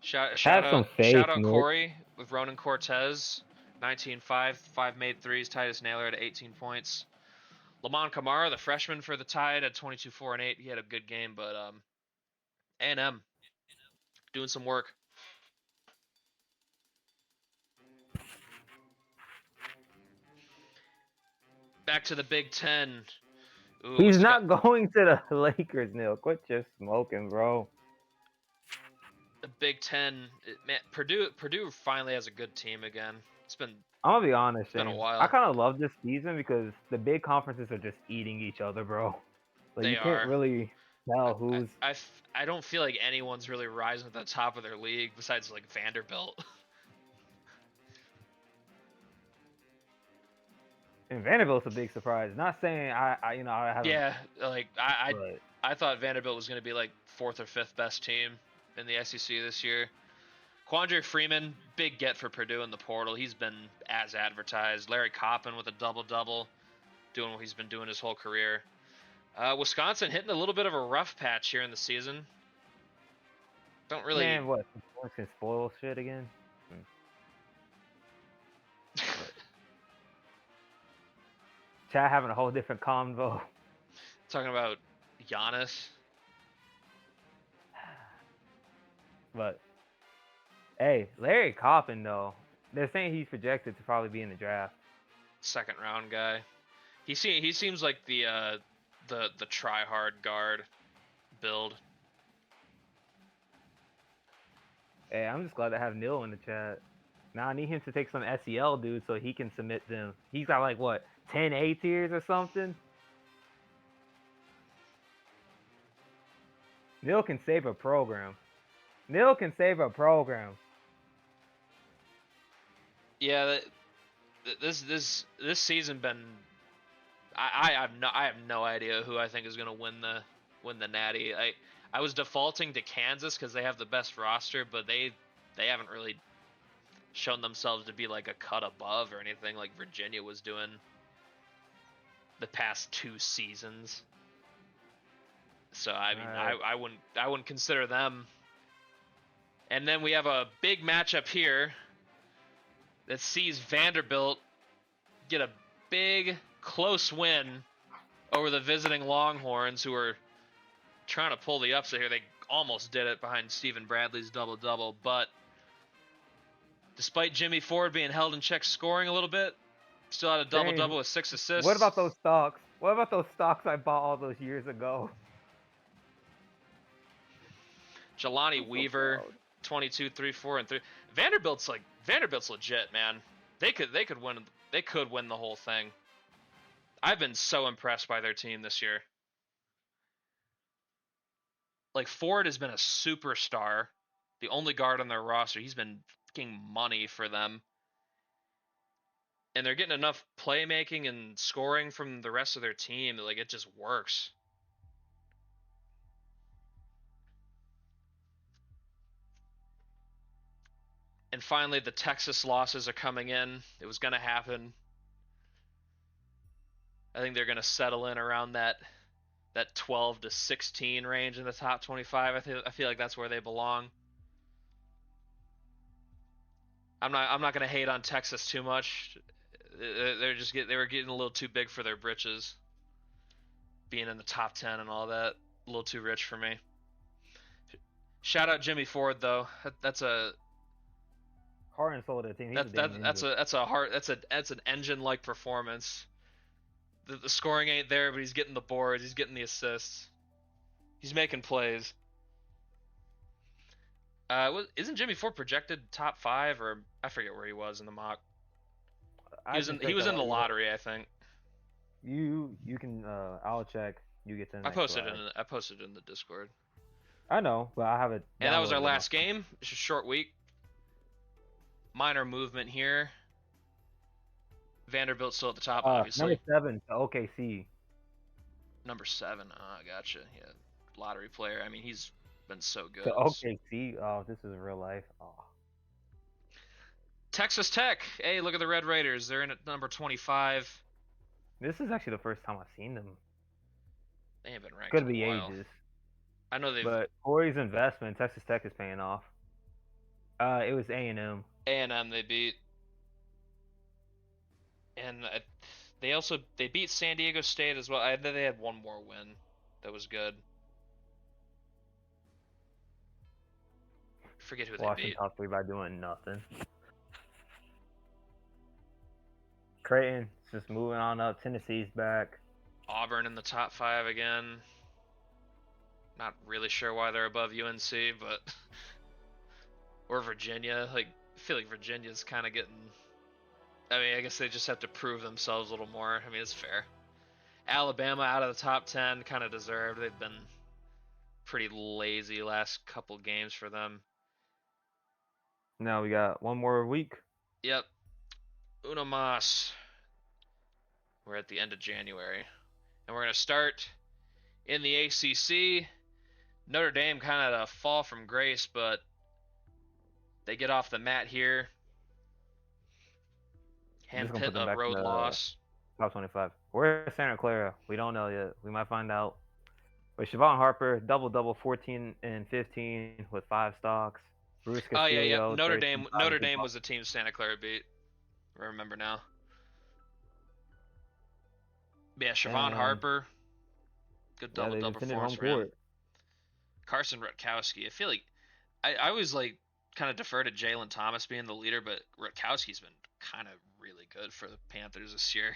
Shout Have some faith, out Nick. Corey with Ronan Cortez. 19-5, 5 made threes. Titus Naylor had 18 points. Lamont Kamara, the freshman for the Tide, had 22, 4, and 8. He had a good game, but A&M doing some work. Back to the Big Ten. Ooh, He's not going to the Lakers, Neil. Quit just smoking, bro. The Big Ten, man, Purdue finally has a good team again. I'm gonna be honest, been a Shane. while. I kind of love this season because the big conferences are just eating each other, bro. Like, you can't really tell who's. I don't feel like anyone's really rising to the top of their league besides like Vanderbilt. And Vanderbilt's a big surprise. Not saying I haven't. Yeah, like I thought Vanderbilt was going to be like 4th or 5th best team in the SEC this year. Quandre Freeman, big get for Purdue in the portal. He's been as advertised. Larry Coppin with a double-double, doing what he's been doing his whole career. Wisconsin hitting a little bit of a rough patch here in the season. Don't really. Man, what? Can spoil shit again? Chad having a whole different convo. Talking about Giannis. But hey, Larry Coffin though, they're saying he's projected to probably be in the draft. Second round guy. He seems like the try hard guard build. Hey, I'm just glad to have Neil in the chat. Now I need him to take some SEL dude so he can submit them. He's got like what 10 A tiers or something. Neil can save a program. Neil can save a program. Yeah, this season been. I have no idea who I think is gonna win the Natty. I was defaulting to Kansas because they have the best roster, but they haven't really shown themselves to be like a cut above or anything like Virginia was doing the past 2 seasons. So I mean, I wouldn't consider them. And then we have a big matchup here that sees Vanderbilt get a big close win over the visiting Longhorns, who are trying to pull the upset here. They almost did it behind Stephen Bradley's double-double, but despite Jimmy Ford being held in check scoring a little bit, still had a double-double with 6 assists. What about those stocks? What about those stocks I bought all those years ago? Jelani Weaver, 22, 3, 4, and 3. Vanderbilt's legit, man. They could win the whole thing. I've been so impressed by their team this year. Like, Ford has been a superstar, the only guard on their roster. He's been fucking money for them. And they're getting enough playmaking and scoring from the rest of their team that, like, it just works. And finally, the Texas losses are coming in. It was going to happen. I think they're going to settle in around that 12 to 16 range in the top 25. I feel like that's where they belong. I'm not going to hate on Texas too much. They were getting a little too big for their britches. Being in the top 10 and all that, a little too rich for me. Shout out Jimmy Ford though. That's a heart and soul of the team. That's an engine-like performance. The scoring ain't there, but he's getting the boards. He's getting the assists. He's making plays. Isn't Jimmy Ford projected top 5, or I forget where he was in the mock? He was in the lottery, I think. You can I'll check. You get to the I posted it in the Discord. I know, but I have it. And that was our last game. It's a short week. Minor movement here. Vanderbilt still at the top, obviously. Number 7 to OKC. Number 7. Gotcha. Yeah, lottery player. I mean, he's been so good. To OKC. Oh, this is real life. Oh. Texas Tech. Hey, look at the Red Raiders. They're in at number 25. This is actually the first time I've seen them. They ain't been ranked. Could be ages. I know they've. But Corey's investment, Texas Tech, is paying off. It was A&M. A&M they beat. And they beat San Diego State as well. I know they had one more win that was good. Forget who they beat. Top 3 by doing nothing. Creighton's just moving on up. Tennessee's back. Auburn in the top 5 again. Not really sure why they're above UNC, but or Virginia. Like, I feel like Virginia's kind of getting. I mean, I guess they just have to prove themselves a little more. I mean, it's fair. Alabama out of the top 10, kind of deserved. They've been pretty lazy last couple games for them. Now we got one more week. Yep. Uno mas. We're at the end of January. And we're going to start in the ACC. Notre Dame kind of a fall from grace, but they get off the mat here. Handpin a road loss. Top 25. Where's Santa Clara? We don't know yet. We might find out. But Siobhan Harper, double-double, 14 and 15 with 5 stocks. Bruce Castillo, yeah. Notre Dame was the team Santa Clara beat. I remember now. Yeah, Siobhan Harper. Good double-double performance for him. Carson Rutkowski. I feel like I always like kind of defer to Jalen Thomas being the leader, but Rutkowski's been kind of really good for the Panthers this year.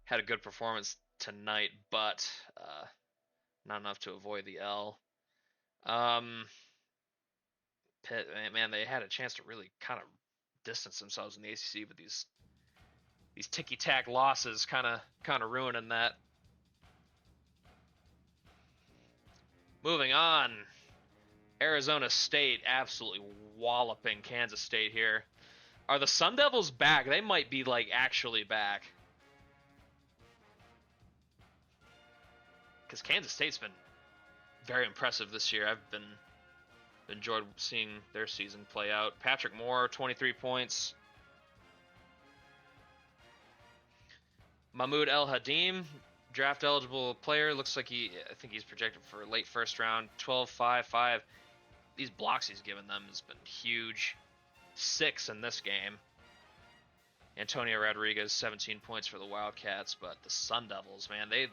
Had a good performance tonight, but not enough to avoid the L. Um, Pitt, man, they had a chance to really kind of distance themselves in the ACC, but these ticky tack losses kind of ruining that. Moving on, Arizona State absolutely walloping Kansas State here. Are the Sun Devils back? They might be like actually back. Because Kansas State's been very impressive this year. I've been enjoyed seeing their season play out. Patrick Moore, 23 points. Mahmoud El Hadim, draft eligible player. Looks like I think he's projected for late first round. 12, 5, 5. These blocks he's given them has been huge. 6 in this game. Antonio Rodriguez, 17 points for the Wildcats, but the Sun Devils, man, they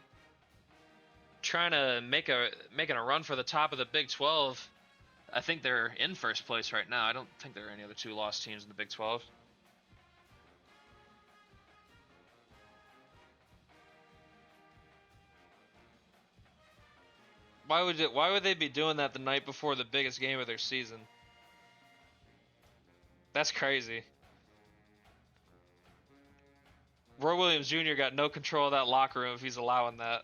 trying to making a run for the top of the Big 12. I think they're in first place right now. I don't think there are any other 2 lost teams in the Big 12. Why would they be doing that the night before the biggest game of their season? That's crazy. Roy Williams Jr. got no control of that locker room if he's allowing that.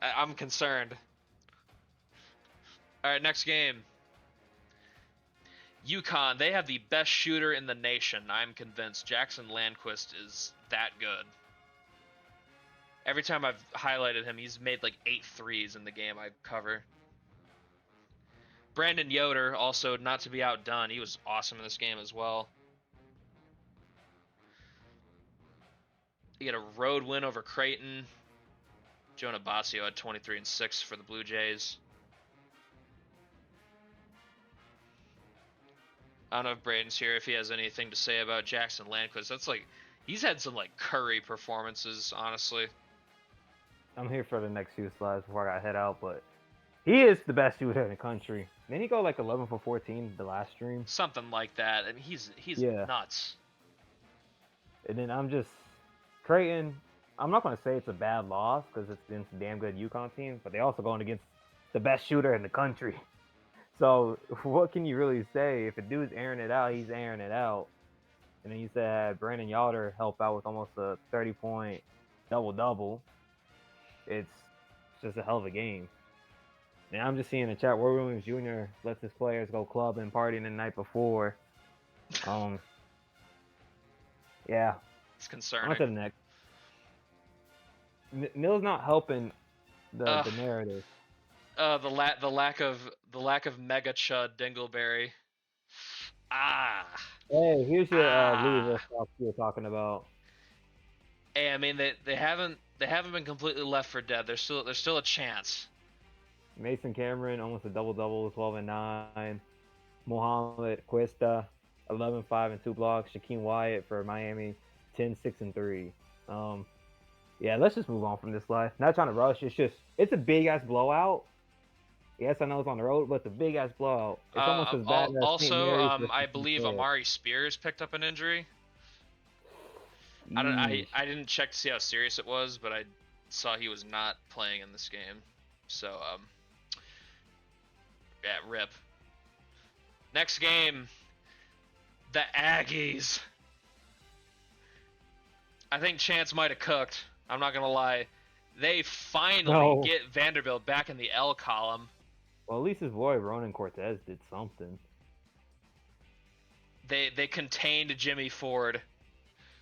I'm concerned. All right, next game. UConn, they have the best shooter in the nation. I'm convinced Jackson Landquist is that good. Every time I've highlighted him, he's made like 8 threes in the game I cover. Brandon Yoder, also not to be outdone. He was awesome in this game as well. He had a road win over Creighton. Jonah Basio had 23 and 6 for the Blue Jays. I don't know if Braden's here, if he has anything to say about Jackson Landquist. That's like, he's had some like Curry performances, honestly. I'm here for the next few slides before I got head out, but he is the best shooter in the country. Didn't he go like 11 for 14 the last stream? Something like that. I mean, he's nuts. And then I'm just Creighton. I'm not going to say it's a bad loss because it's against a damn good UConn team, but they also going against the best shooter in the country. So what can you really say? If a dude's airing it out, he's airing it out. And then you said Brandon Yoder help out with almost a 30-point double-double. It's just a hell of a game. And I'm just seeing in the chat, Roy Williams Jr. lets his players go clubbing and partying the night before. Yeah. It's concerning. On to the next. Mill's not helping the narrative. The lack of Mega Chud Dingleberry. Hey, here's your Louisville stuff you were talking about. Hey, I mean they haven't been completely left for dead. There's still a chance. Mason Cameron almost a double-double, 12 and 9. Mohamed Cuesta, 11, 5 and 2 blocks. Shaquem Wyatt for Miami, 10, 6 and 3. Yeah, let's just move on from this slide. Not trying to rush. It's a big ass blowout. Yes, I know it's on the road, but it's a big ass blowout. It's almost as bad as also, I believe Amari Spears picked up an injury. I didn't check to see how serious it was, but I saw he was not playing in this game. So yeah, rip. Next game, the Aggies. I think Chance might have cooked. I'm not gonna lie. They finally get Vanderbilt back in the L column. Well, at least his boy Ronan Cortez did something. They contained Jimmy Ford.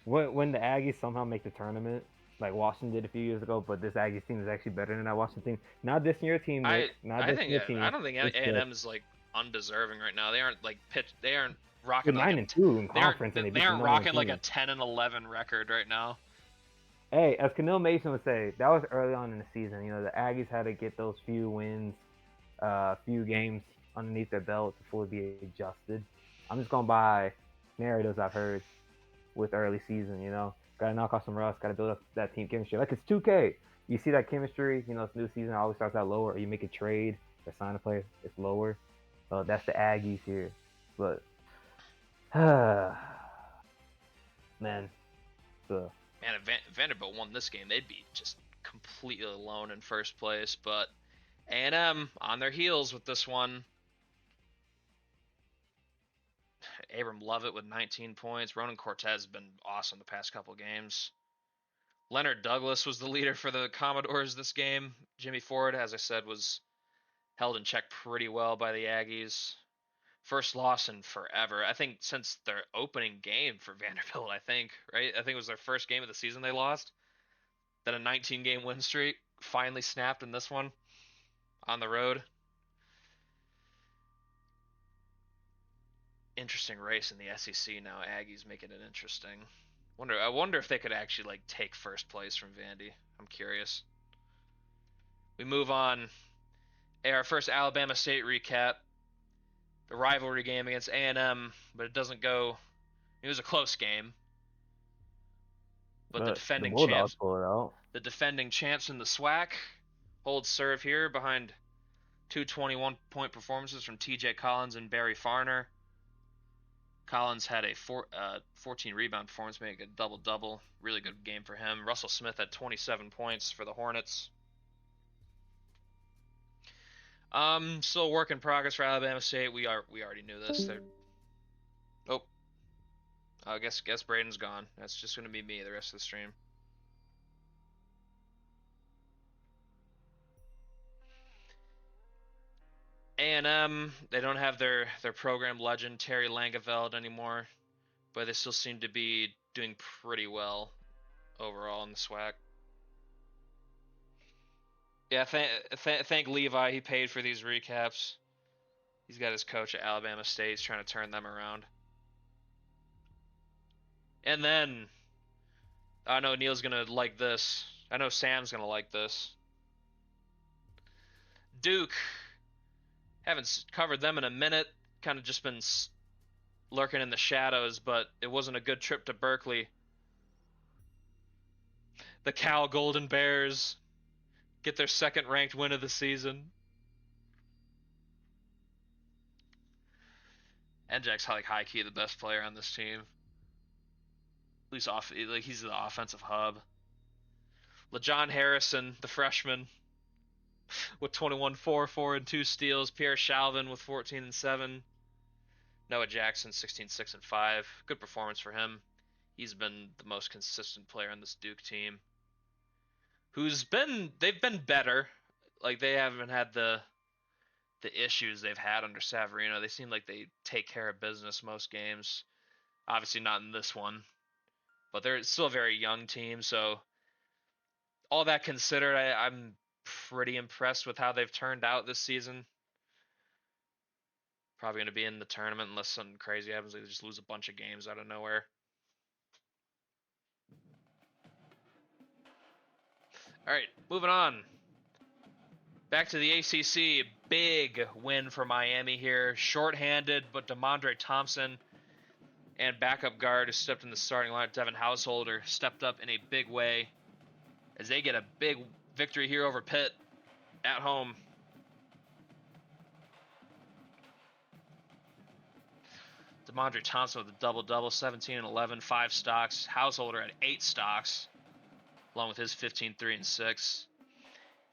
When the Aggies somehow make the tournament, like Washington did a few years ago, but this Aggies team is actually better than that Washington team. Not this year team, Nick. I don't think A&M is like undeserving right now. They aren't like They aren't rocking like 9-2 in conference. They aren't rocking like a 10-11 record right now. Hey, as Camille Mason would say, that was early on in the season. You know, the Aggies had to get those few wins, few games underneath their belt to fully be adjusted. I'm just going by narratives I've heard with early season, you know. Got to knock off some rust, got to build up that team chemistry. Like it's 2K. You see that chemistry, you know, it's new season, always starts out lower, or you make a trade, Their sign of play is lower. That's the Aggies here. But man, the Man, if Vanderbilt won this game, they'd be just completely alone in first place. But A&M on their heels with this one. Abram Lovett with 19 points. Ronan Cortez has been awesome the past couple games. Leonard Douglas was the leader for the Commodores this game. Jimmy Ford, as I said, was held in check pretty well by the Aggies. First loss in forever. I think since their opening game for Vanderbilt, right? I think it was their first game of the season they lost. Then a 19-game win streak finally snapped in this one on the road. Interesting race in the SEC now. Aggies making it interesting. I wonder if they could actually like take first place from Vandy. I'm curious. We move on. Our first Alabama State recap. The rivalry game against A&M, but it doesn't go. It was a close game. But the defending champs, pull it out. the defending champs in the SWAC, hold serve here behind two 21-point performances from T.J. Collins and Barry Farner. Collins had a 14 rebound performance, making a double-double. Really good game for him. Russell Smith had 27 points for the Hornets. Still work in progress for Alabama State. We already knew this. I guess Braden's gone. That's just gonna be me the rest of the stream. A&M, they don't have their program legend Terry Langeveld anymore, but they still seem to be doing pretty well overall in the SWAC. Yeah, thank Levi. He paid for these recaps. He's got his coach at Alabama State. He's trying to turn them around. And then, I know Neil's gonna like this. I know Sam's gonna like this. Duke. Haven't covered them in a minute. Kind of just been lurking in the shadows, but it wasn't a good trip to Berkeley. The Cal Golden Bears get their second ranked win of the season. Njack's like high key the best player on this team. At least he's the offensive hub. LaJohn Harrison, the freshman, with 21, 4 and 2 steals. Pierre Shalvin with 14 and 7. Noah Jackson 16, 6 and 5. Good performance for him. He's been the most consistent player on this Duke team. They've been better. Like they haven't had the issues they've had under Savarino. They seem like they take care of business most games. Obviously not in this one. But they're still a very young team, so all that considered, I'm pretty impressed with how they've turned out this season. Probably going to be in the tournament unless something crazy happens. They just lose a bunch of games out of nowhere. All right, moving on. Back to the ACC. Big win for Miami here. Short-handed, but DeMondre Thompson and backup guard who stepped in the starting line, Devin Householder, stepped up in a big way as they get a big victory here over Pitt at home. DeMondre Thompson with a double-double, 17 and 11, 5 stocks. Householder had 8 stocks, along with his 15, 3 and 6.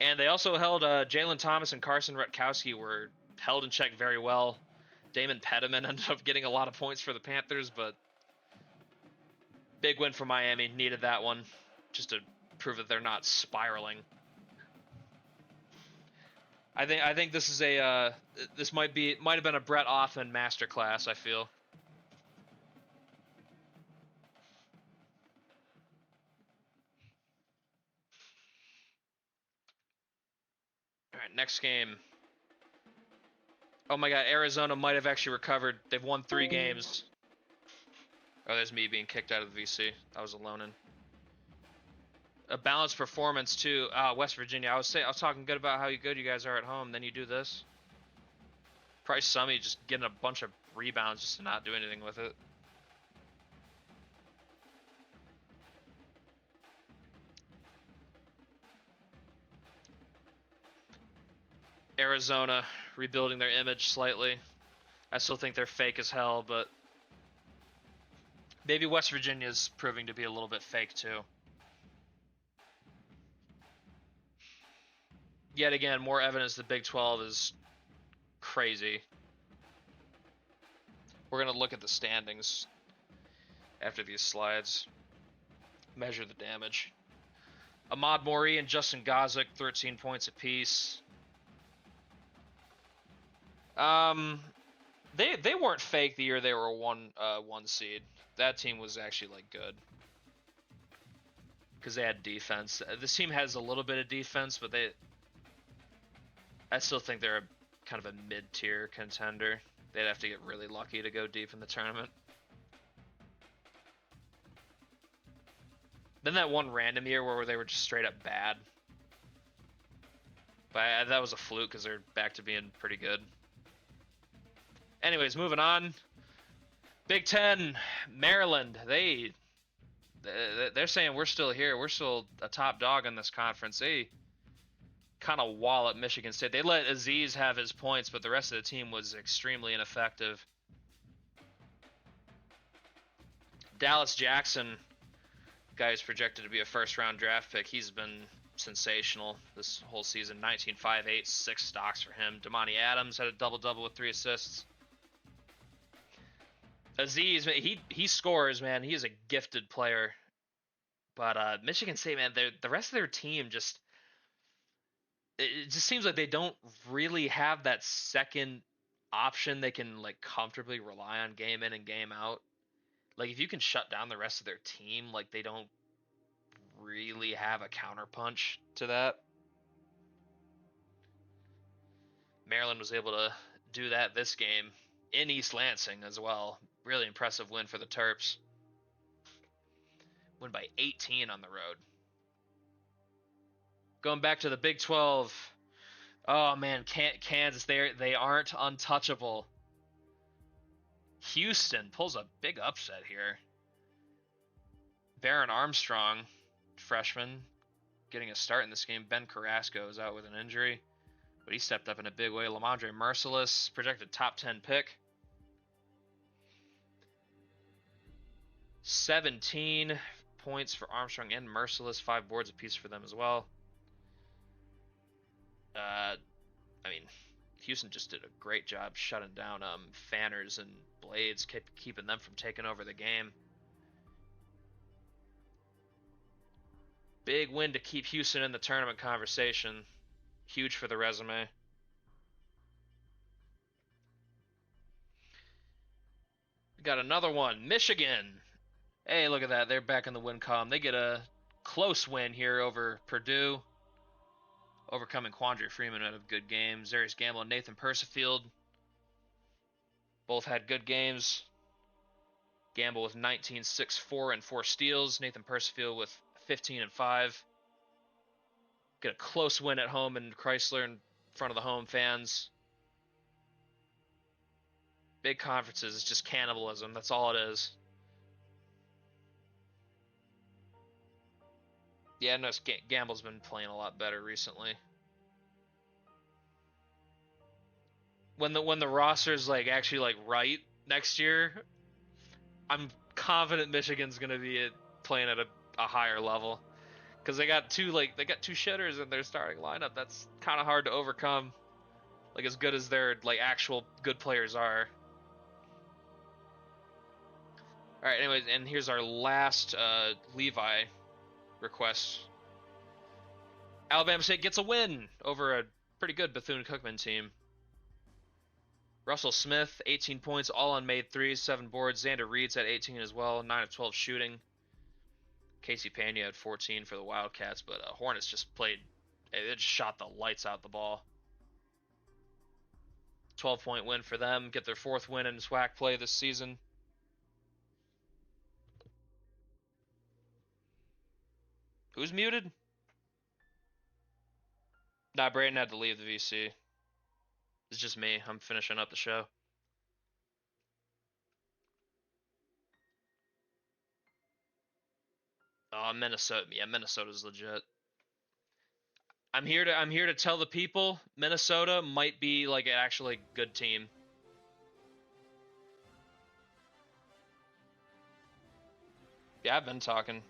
And they also held Jalen Thomas and Carson Rutkowski were held in check very well. Damon Pettiman ended up getting a lot of points for the Panthers, but big win for Miami. Needed that one just to prove that they're not spiraling. I think this is this might have been a Brett Offman masterclass, I feel. All right, next game. Oh my god, Arizona might have actually recovered. They've won 3 games. Oh, there's me being kicked out of the VC. I was alone in. A balanced performance too. West Virginia. I was talking good about how good you guys are at home. Then you do this. Probably some of you just getting a bunch of rebounds just to not do anything with it. Arizona rebuilding their image slightly. I still think they're fake as hell, but maybe West Virginia's proving to be a little bit fake too. Yet again, more evidence the Big 12 is crazy. We're going to look at the standings after these slides. Measure the damage. Ahmad Mori and Justin Gozik, 13 points apiece. They weren't fake the year they were a one seed. That team was actually like good because they had defense. This team has a little bit of defense, but I still think they're kind of a mid-tier contender. They'd have to get really lucky to go deep in the tournament. Then that one random year where they were just straight up bad. But that was a fluke because they're back to being pretty good. Anyways, moving on. Big Ten, Maryland. They're saying we're still here. We're still a top dog in this conference. They kind of wallop Michigan State. They let Aziz have his points, but the rest of the team was extremely ineffective. Dallas Jackson, guy who's projected to be a first-round draft pick, he's been sensational this whole season. 19, 5, 8, 6 stocks for him. Damani Adams had a double-double with 3 assists. Aziz, he scores, man. He is a gifted player. But Michigan State, man, the rest of their team just it just seems like they don't really have that second option they can like comfortably rely on game in and game out. Like if you can shut down the rest of their team, like they don't really have a counterpunch to that. Maryland was able to do that this game in East Lansing as well. Really impressive win for the Terps. Win by 18 on the road. Going back to the Big 12. Oh man, Kansas, they aren't untouchable. Houston pulls a big upset here. Baron Armstrong, freshman, getting a start in this game. Ben Carrasco is out with an injury, but he stepped up in a big way. Lamondre Merciless, projected top 10 pick. 17 points for Armstrong and Merciless, 5 boards apiece for them as well. I mean, Houston just did a great job shutting down Fanners and Blades, keeping them from taking over the game. Big win to keep Houston in the tournament conversation. Huge for the resume. We got another one. Michigan. Hey, look at that. They're back in the win column. They get a close win here over Purdue. Overcoming Quandre Freeman out of good games. Zarius Gamble and Nathan Persifield both had good games. Gamble with 19, 6, 4, and 4 steals. Nathan Persifield with 15 and 5. Get a close win at home in Chrysler in front of the home fans. Big conferences is just cannibalism. That's all it is. Yeah, no, Gamble's been playing a lot better recently. When the roster's like actually like right next year, I'm confident Michigan's gonna be playing at a higher level, because they got two shitters in their starting lineup. That's kind of hard to overcome. Like as good as their like actual good players are. All right, anyways, and here's our last Levi request. Alabama State gets a win over a pretty good Bethune-Cookman team. Russell Smith, 18 points, all on made threes, 7 boards. Xander Reed's at 18 as well, 9 of 12 shooting. Casey Pena had 14 for the Wildcats, but Hornets just played. They just shot the lights out the ball. 12-point win for them. Get their 4th win in SWAC play this season. Who's muted? Nah, Brayden had to leave the VC. It's just me. I'm finishing up the show. Oh, Minnesota. Yeah, Minnesota's legit. I'm here to tell the people Minnesota might be like an actually good team. Yeah, I've been talking.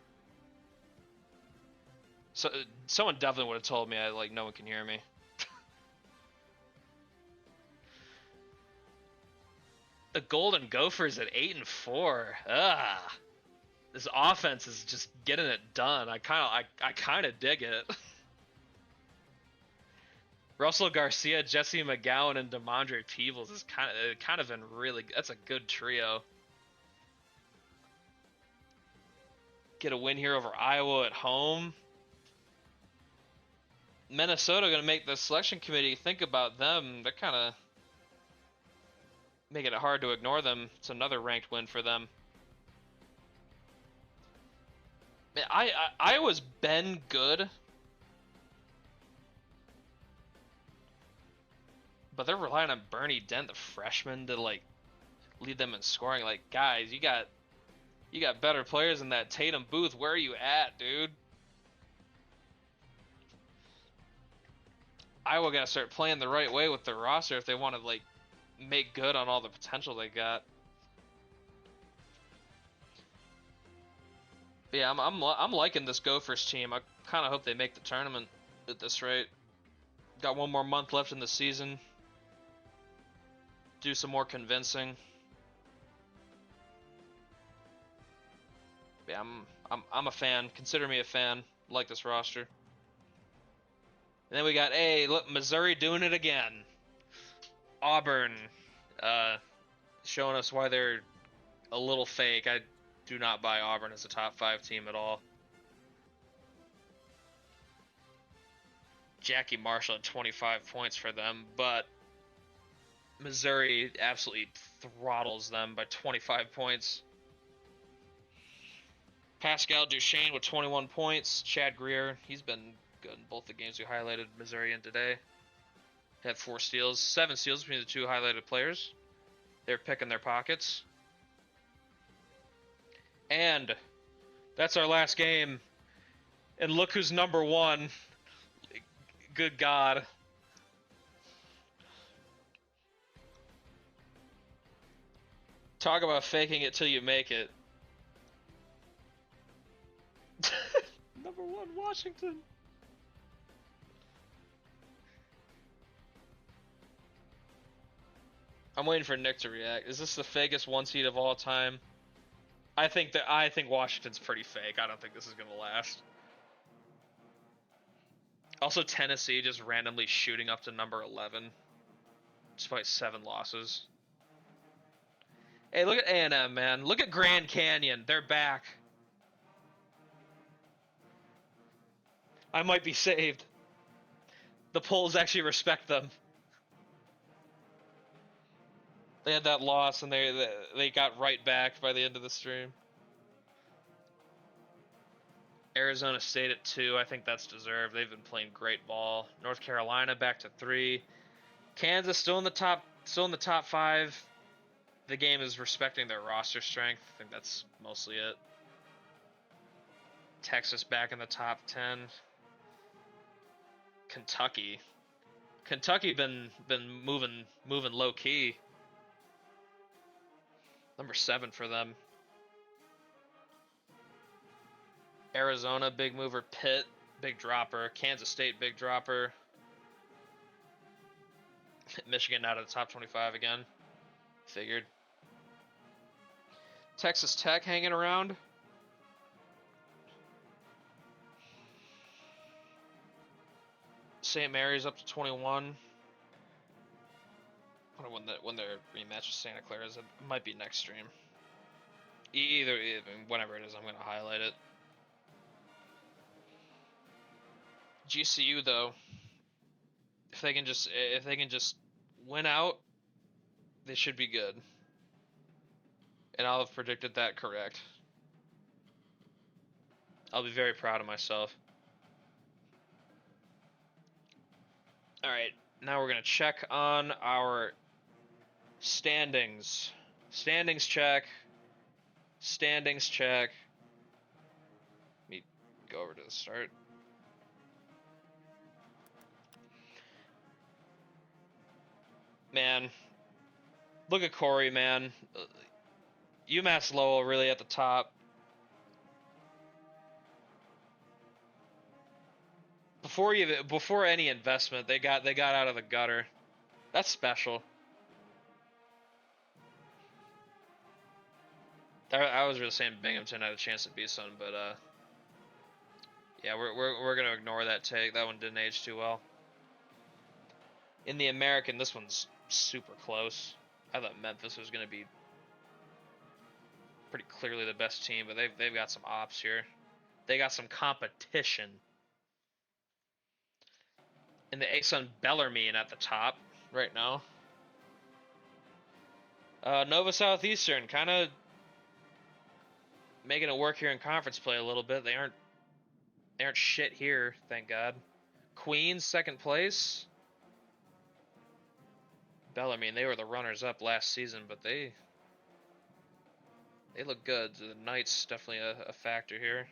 So someone definitely would have told me no one can hear me. The Golden Gophers at 8-4. Ugh. This offense is just getting it done. I kind of dig it. Russell Garcia, Jesse McGowan, and De'Mondre Peebles is kind of been really. That's a good trio. Get a win here over Iowa at home. Minnesota going to make the selection committee think about them. They're kind of making it hard to ignore them. It's another ranked win for them. Man, Iowa's been good, but they're relying on Bernie Dent, the freshman, to like lead them in scoring. Like, guys, you got better players than that Tatum Booth. Where are you at, dude? Iowa got to start playing the right way with their roster if they want to like make good on all the potential they got. But yeah, I'm liking this Gophers team. I kind of hope they make the tournament at this rate. Got one more month left in the season. Do some more convincing. Yeah, I'm a fan. Consider me a fan. Like this roster. And then we got look, Missouri doing it again. Auburn, showing us why they're a little fake. I do not buy Auburn as a top 5 team at all. Jackie Marshall at 25 points for them, but Missouri absolutely throttles them by 25 points. Pascal Duchesne with 21 points. Chad Greer, he's been good in both the games we highlighted Missouri in today. Had 4 steals, 7 steals between the 2 highlighted players. They're picking their pockets. And that's our last game. And look who's number 1. Good God. Talk about faking it till you make it. Number 1, Washington. I'm waiting for Nick to react. Is this the fakest 1 seed of all time? I think Washington's pretty fake. I don't think this is gonna last. Also, Tennessee just randomly shooting up to number 11, despite 7 losses. Hey, look at A&M, man. Look at Grand Canyon. They're back. I might be saved. The polls actually respect them. They had that loss, and they got right back by the end of the stream. Arizona State at 2. I think that's deserved. They've been playing great ball. North Carolina back to 3. Kansas still in the top 5. The game is respecting their roster strength. I think that's mostly it. Texas back in the top 10. Kentucky been moving low key. Number 7 for them. Arizona, big mover. Pitt, big dropper. Kansas State, big dropper. Michigan out of the top 25 again. Figured. Texas Tech hanging around. St. Mary's up to 21. I wonder when their rematch with Santa Clara is. It might be next stream. Either whenever it is, I'm going to highlight it. GCU though, if they can just win out, they should be good. And I'll have predicted that correct. I'll be very proud of myself. Alright, now we're going to check on our standings. Standings check. Standings check. Let me go over to the start. Man, look at Corey, man. UMass Lowell really at the top. Before any investment, they got out of the gutter. That's special. I was really saying Binghamton had a chance to beat something, but yeah, we're gonna ignore that take. That one didn't age too well. In the American, this one's super close. I thought Memphis was gonna be pretty clearly the best team, but they've got some ops here. They got some competition. In the ASUN Bellarmine at the top right now. Nova Southeastern kind of making it work here in conference play a little bit. They aren't shit here, thank God. Queens second place. Bellarmine, they were the runners up last season, but they look good. The Knights definitely a factor here.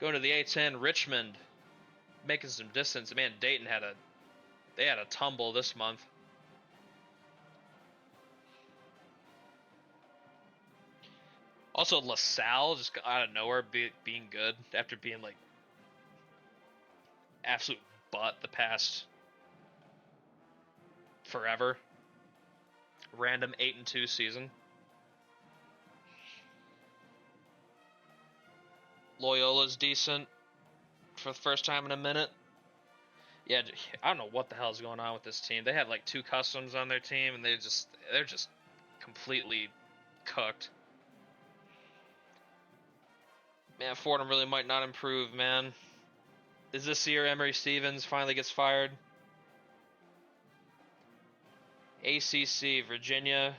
Going to the A10, Richmond making some distance. Man, Dayton had a tumble this month. Also, LaSalle just out of nowhere being good after being like absolute butt the past forever. Random 8-2 season. Loyola's decent for the first time in a minute. Yeah, I don't know what the hell's going on with this team. They have like 2 customs on their team, and they're just completely cooked. Man, Fordham really might not improve, man. Is this year Emery Stevens finally gets fired? ACC, Virginia,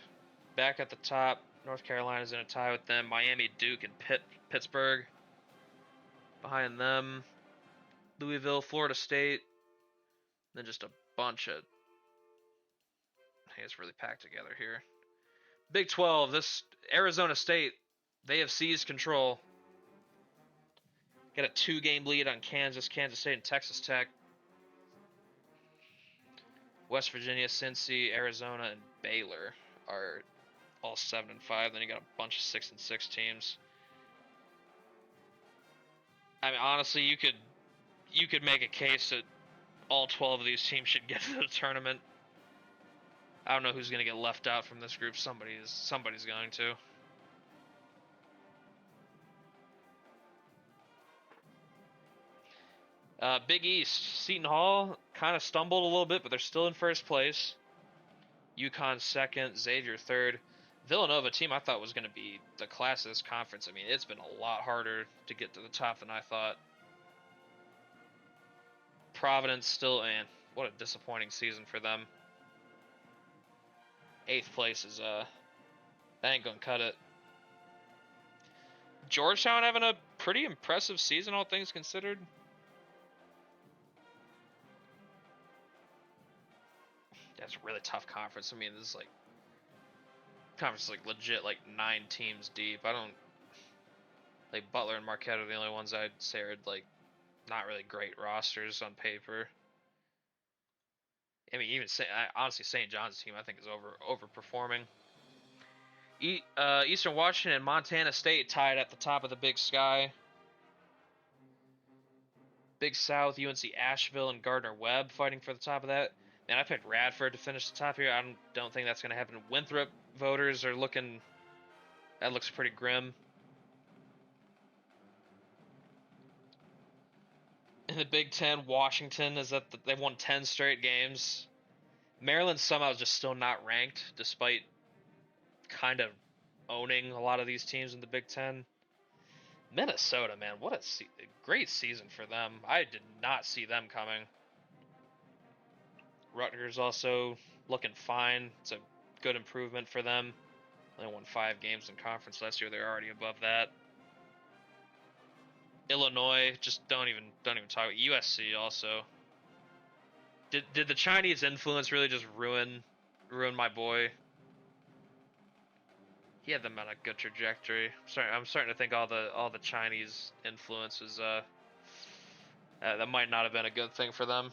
back at the top. North Carolina's in a tie with them. Miami, Duke, and Pittsburgh behind them. Louisville, Florida State. Then just a bunch of... Hey, it's really packed together here. Big 12, this Arizona State, they have seized control. Got a 2-game lead on Kansas State, and Texas Tech. West Virginia, Cincy, Arizona, and Baylor are all 7-5. Then you got a bunch of 6-6 teams. I mean, honestly, you could make a case that all 12 of these teams should get to the tournament. I don't know who's going to get left out from this group. Somebody's going to. Big East, Seton Hall kind of stumbled a little bit, but they're still in first place. UConn second, Xavier third. Villanova, team I thought was going to be the class of this conference. I mean, it's been a lot harder to get to the top than I thought. Providence still, man, what a disappointing season for them. 8th place is, that ain't gonna cut it. Georgetown having a pretty impressive season, all things considered. That's a really tough conference. I mean, this is like conference is like legit like 9 teams deep. I don't like Butler and Marquette are the only ones I'd say are like not really great rosters on paper. I mean, even honestly, St. John's team I think is overperforming. Eastern Washington and Montana State tied at the top of the Big Sky. Big South, UNC Asheville, and Gardner Webb fighting for the top of that. Man, I picked Radford to finish the top here. I don't think that's going to happen. Winthrop voters are looking... That looks pretty grim. In the Big Ten, Washington is that they've won 10 straight games. Maryland somehow is just still not ranked, despite kind of owning a lot of these teams in the Big Ten. Minnesota, man, what a great season for them. I did not see them coming. Rutgers also looking fine. It's a good improvement for them. They won 5 games in conference last year. They're already above that. Illinois, just don't even talk about USC also. Did the Chinese influence really just ruin my boy? He had them on a good trajectory. I'm starting to think all the Chinese influence was that might not have been a good thing for them.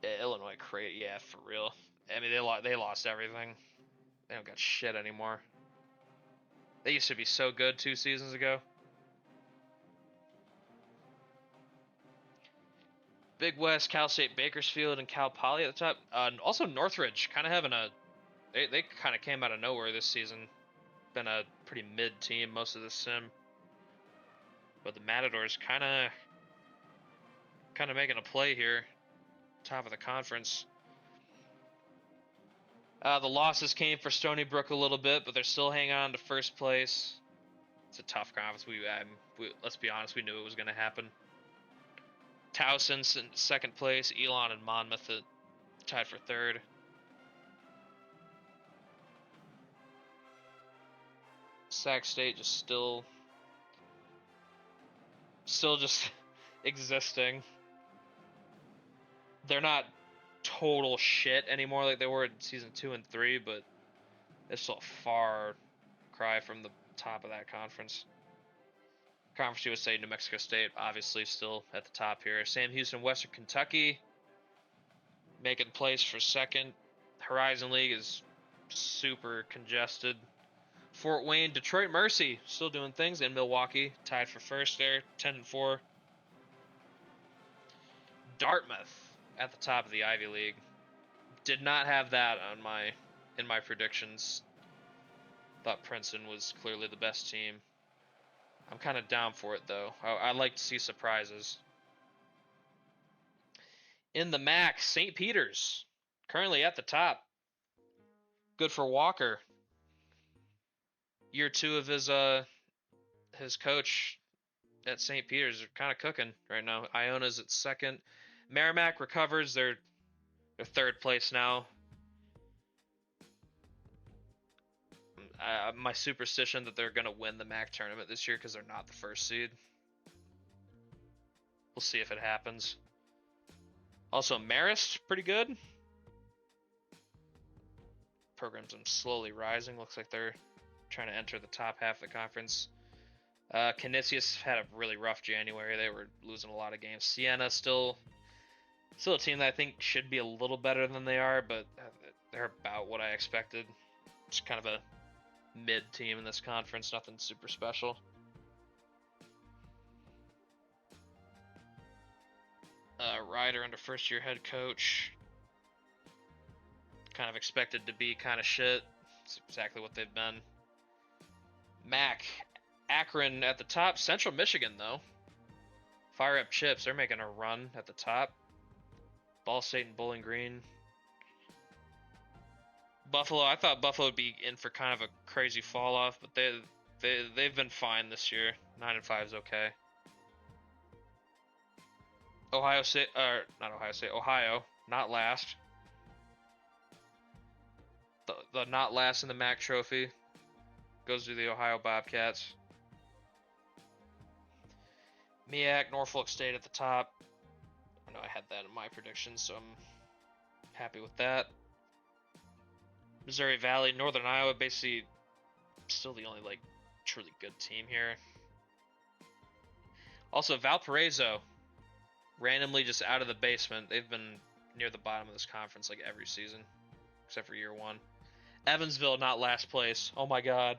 Yeah, Illinois, great. Yeah, for real. I mean, they lost everything. They don't got shit anymore. They used to be so good 2 seasons ago. Big West, Cal State Bakersfield, and Cal Poly at the top. And also Northridge, kind of having a. They kind of came out of nowhere this season. Been a pretty mid team most of the sim. But the Matadors kind of making a play here. Top of the conference. The losses came for Stony Brook a little bit, but they're still hanging on to first place. It's a tough conference. Let's be honest, we knew it was going to happen. Towson in second place, Elon and Monmouth tied for third. Sac State just still just existing. They're not total shit anymore like they were in season 2 and 3, but it's still a far cry from the top of that conference. Conference USA, New Mexico State, obviously still at the top here. Sam Houston, Western Kentucky, making place for second. Horizon League is super congested. Fort Wayne, Detroit Mercy, still doing things, and Milwaukee tied for first there, 10-4. Dartmouth at the top of the Ivy League. Did not have that in my predictions. Thought Princeton was clearly the best team. I'm kind of down for it though. I like to see surprises. In the MAC, St. Peter's, currently at the top. Good for Walker. Year 2 of his coach at St. Peter's are kind of cooking right now. Iona's at second. Merrimack recovers. They're third place now. My superstition that they're going to win the MAC tournament this year because they're not the first seed. We'll see if it happens. Also, Marist, pretty good. Programs are slowly rising. Looks like they're trying to enter the top half of the conference. Canisius had a really rough January. They were losing a lot of games. Siena still a team that I think should be a little better than they are, but they're about what I expected. It's kind of a mid team in this conference, nothing super special. Ryder under first year head coach. Kind of expected to be kind of shit. It's exactly what they've been. Mac, Akron at the top. Central Michigan, though. Fire up Chips. They're making a run at the top. Ball State and Bowling Green. Buffalo. I thought Buffalo would be in for kind of a crazy fall off, but they've been fine this year. 9-5 is okay. Ohio State, not Ohio State. Ohio, not last. The not last in the MAC trophy goes to the Ohio Bobcats. MEAC, Norfolk State at the top. I know I had that in my predictions, so I'm happy with that. Missouri Valley, Northern Iowa, basically still the only truly good team here. Also Valparaiso, randomly just out of the basement. They've been near the bottom of this conference every season, except for year 1. Evansville, not last place. Oh my god.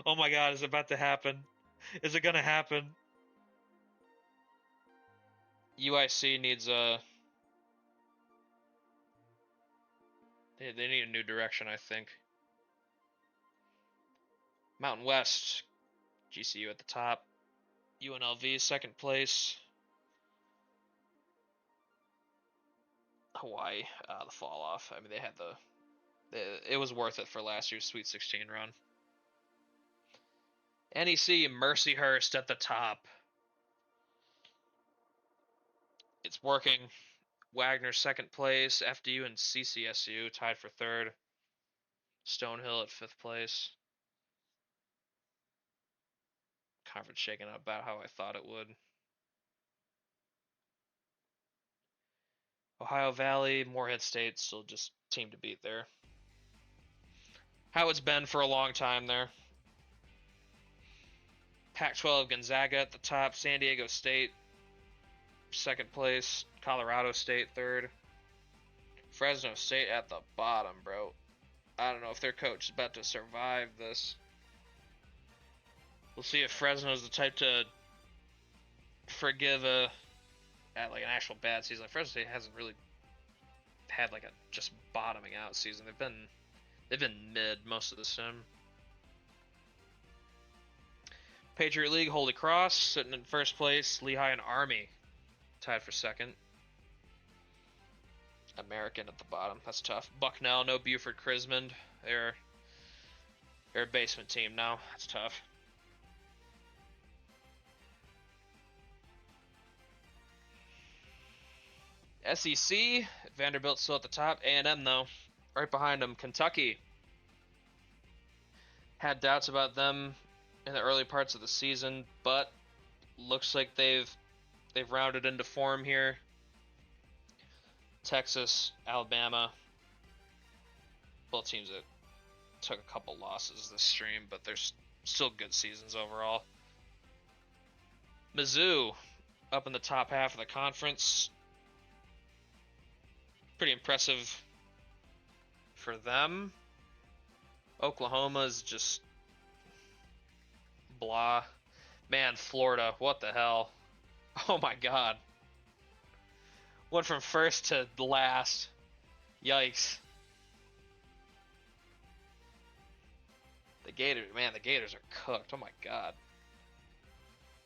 Oh my god, is it about to happen? Is it gonna happen? UIC needs a... They need a new direction, I think. Mountain West, GCU at the top. UNLV, second place. Hawaii, the fall off. I mean, they had it was worth it for last year's Sweet 16 run. NEC, Mercyhurst at the top. It's working. Wagner second place. FDU and CCSU tied for third. Stonehill at 5th place. Conference shaking out about how I thought it would. Ohio Valley, Morehead State, still just team to beat there. How it's been for a long time there. Pac-12, Gonzaga at the top. San Diego State, second place. Colorado State, third. Fresno State at the bottom, bro. I don't know if their coach is about to survive this. We'll see if Fresno's the type to forgive an actual bad season. Like, Fresno State hasn't really had like a just bottoming out season. They've been mid most of the sim. Patriot League, Holy Cross sitting in first place. Lehigh and Army tied for second. American at the bottom. That's tough. Bucknell, no Buford Crismond. They're a basement team now. That's tough. SEC, Vanderbilt still at the top. A&M though, right behind them. Kentucky. Had doubts about them in the early parts of the season, but looks like they've rounded into form here. Texas, Alabama, both teams that took a couple losses this stream, but they're still good seasons overall. Mizzou, up in the top half of the conference. Pretty impressive for them. Oklahoma's just blah. Man, Florida, what the hell? Oh my god. Went from first to last. Yikes. The Gators are cooked. Oh my god.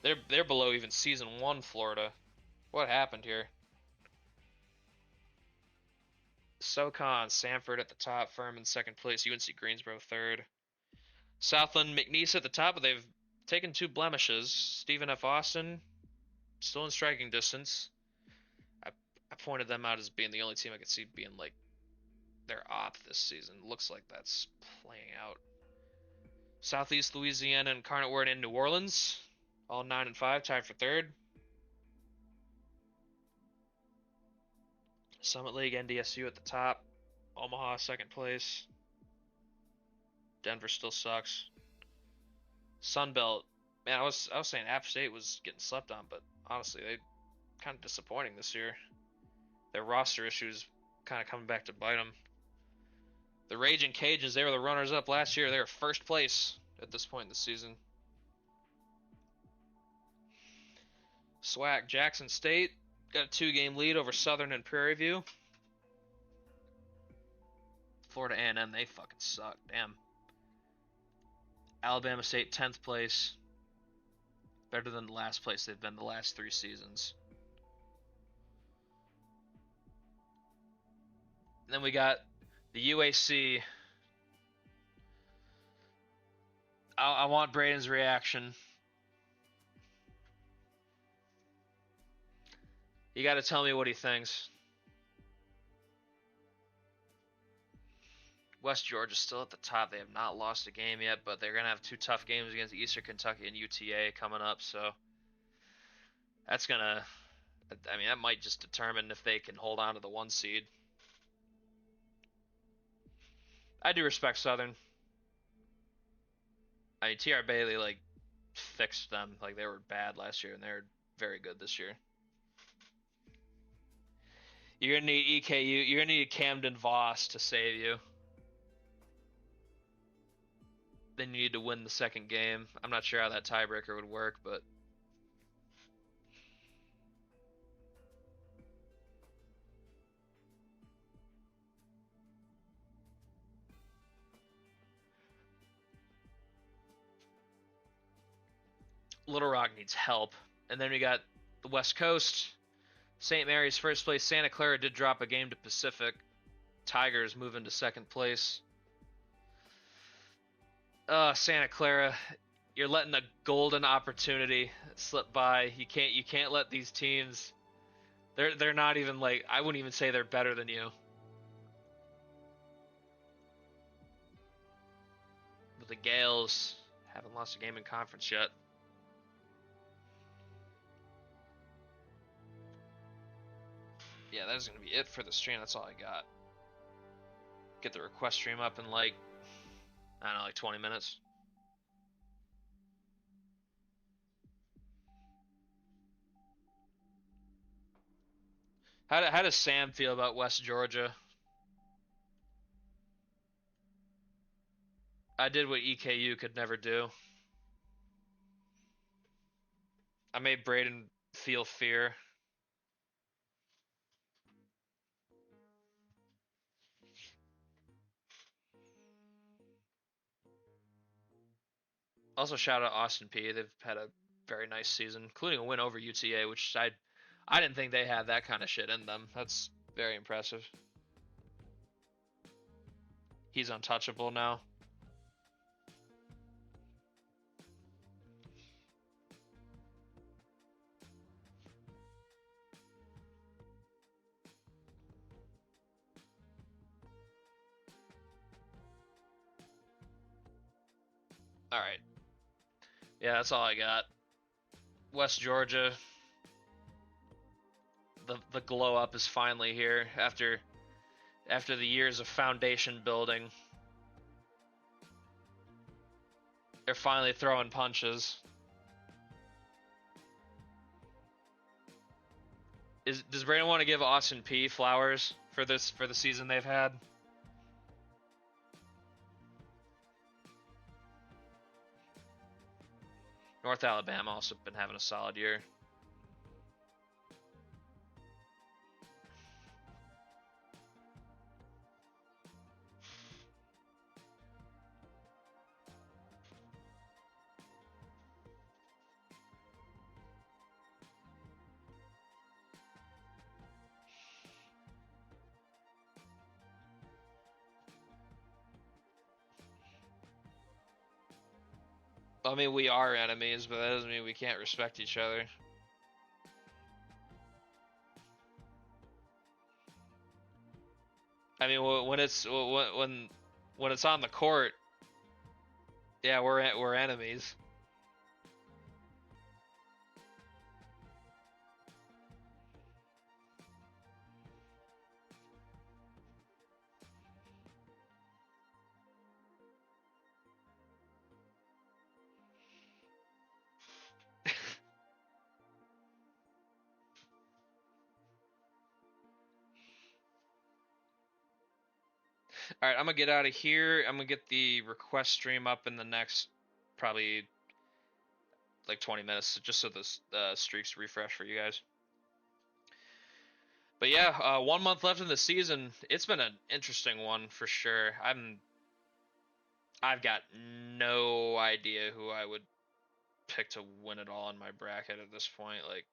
They're below even season 1 Florida. What happened here? SoCon, Samford at the top, Furman second place, UNC Greensboro third. Southland, McNeese at the top, but they've taken 2 blemishes. Stephen F. Austin, still in striking distance. I pointed them out as being the only team I could see being like their op this season. Looks like that's playing out. Southeast Louisiana and Incarnate Word in New Orleans, all 9 and 5, tied for third. Summit League, NDSU at the top. Omaha second place. Denver still sucks. Sunbelt, man, I was saying App State was getting slept on, but honestly, they kind of disappointing this year. Their roster issues kind of coming back to bite them. The Raging Cajuns, they were the runners-up last year. They were first place at this point in the season. SWAC, Jackson State got a 2-game lead over Southern and Prairie View. Florida A&M, they fucking suck. Damn. Alabama State, 10th place. Better than the last place they've been the last 3 seasons. And then we got the UAC. I want Braden's reaction. You got to tell me what he thinks. West Georgia's still at the top. They have not lost a game yet, but they're going to have 2 tough games against Eastern Kentucky and UTA coming up. So that's going to, I mean, that might just determine if they can hold on to the 1 seed. I do respect Southern. I mean, TR Bailey, like, fixed them. Like, they were bad last year, and they're very good this year. You're going to need EKU. You're going to need Camden Voss to save you. Then you need to win the second game. I'm not sure how that tiebreaker would work, but... Little Rock needs help. And then we got the West Coast. St. Mary's first place. Santa Clara did drop a game to Pacific. Tigers move into second place. Santa Clara, you're letting a golden opportunity slip by. You can't let these teams. They're not even like, I wouldn't even say they're better than you. But the Gales haven't lost a game in conference yet. Yeah, that is going to be it for the stream. That's all I got. Get the request stream up in like, I don't know, like 20 minutes. How does Sam feel about West Georgia? I did what EKU could never do. I made Braden feel fear. Also, shout out Austin P. They've had a very nice season, including a win over UTA, which I didn't think they had that kind of shit in them. That's very impressive. He's untouchable now. All right. Yeah, that's all I got. West Georgia. The glow up is finally here after the years of foundation building. They're finally throwing punches. Does Brandon want to give Austin P flowers for the season they've had? North Alabama also been having a solid year. I mean, we are enemies, but that doesn't mean we can't respect each other. I mean, when it's on the court, yeah, we're enemies. All right, I'm gonna get out of here. I'm gonna get the request stream up in the next probably like 20 minutes, just so the streaks refresh for you guys. But yeah, 1 month left in the season. It's been an interesting one for sure. I've got no idea who I would pick to win it all in my bracket at this point. Like,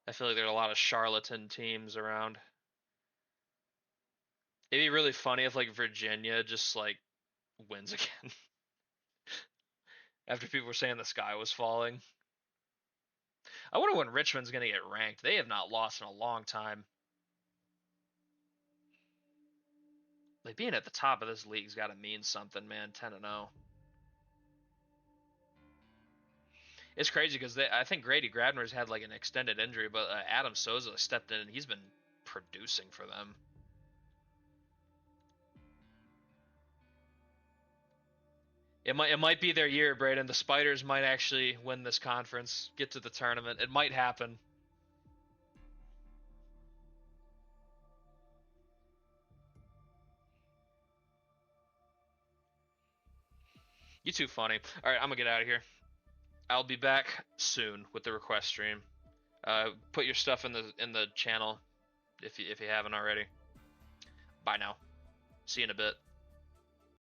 I feel like there are a lot of charlatan teams around. It'd be really funny if like Virginia just like wins again after people were saying the sky was falling. I wonder when Richmond's gonna get ranked. They have not lost in a long time. Like, being at the top of this league's got to mean something, man. 10-0. It's crazy because I think Grady Grabner's had like an extended injury, but Adam Souza stepped in and he's been producing for them. It might be their year, Braden. The Spiders might actually win this conference, get to the tournament. It might happen. You too funny. All right, I'm gonna get out of here. I'll be back soon with the request stream. Put your stuff in the channel if you haven't already. Bye now. See you in a bit.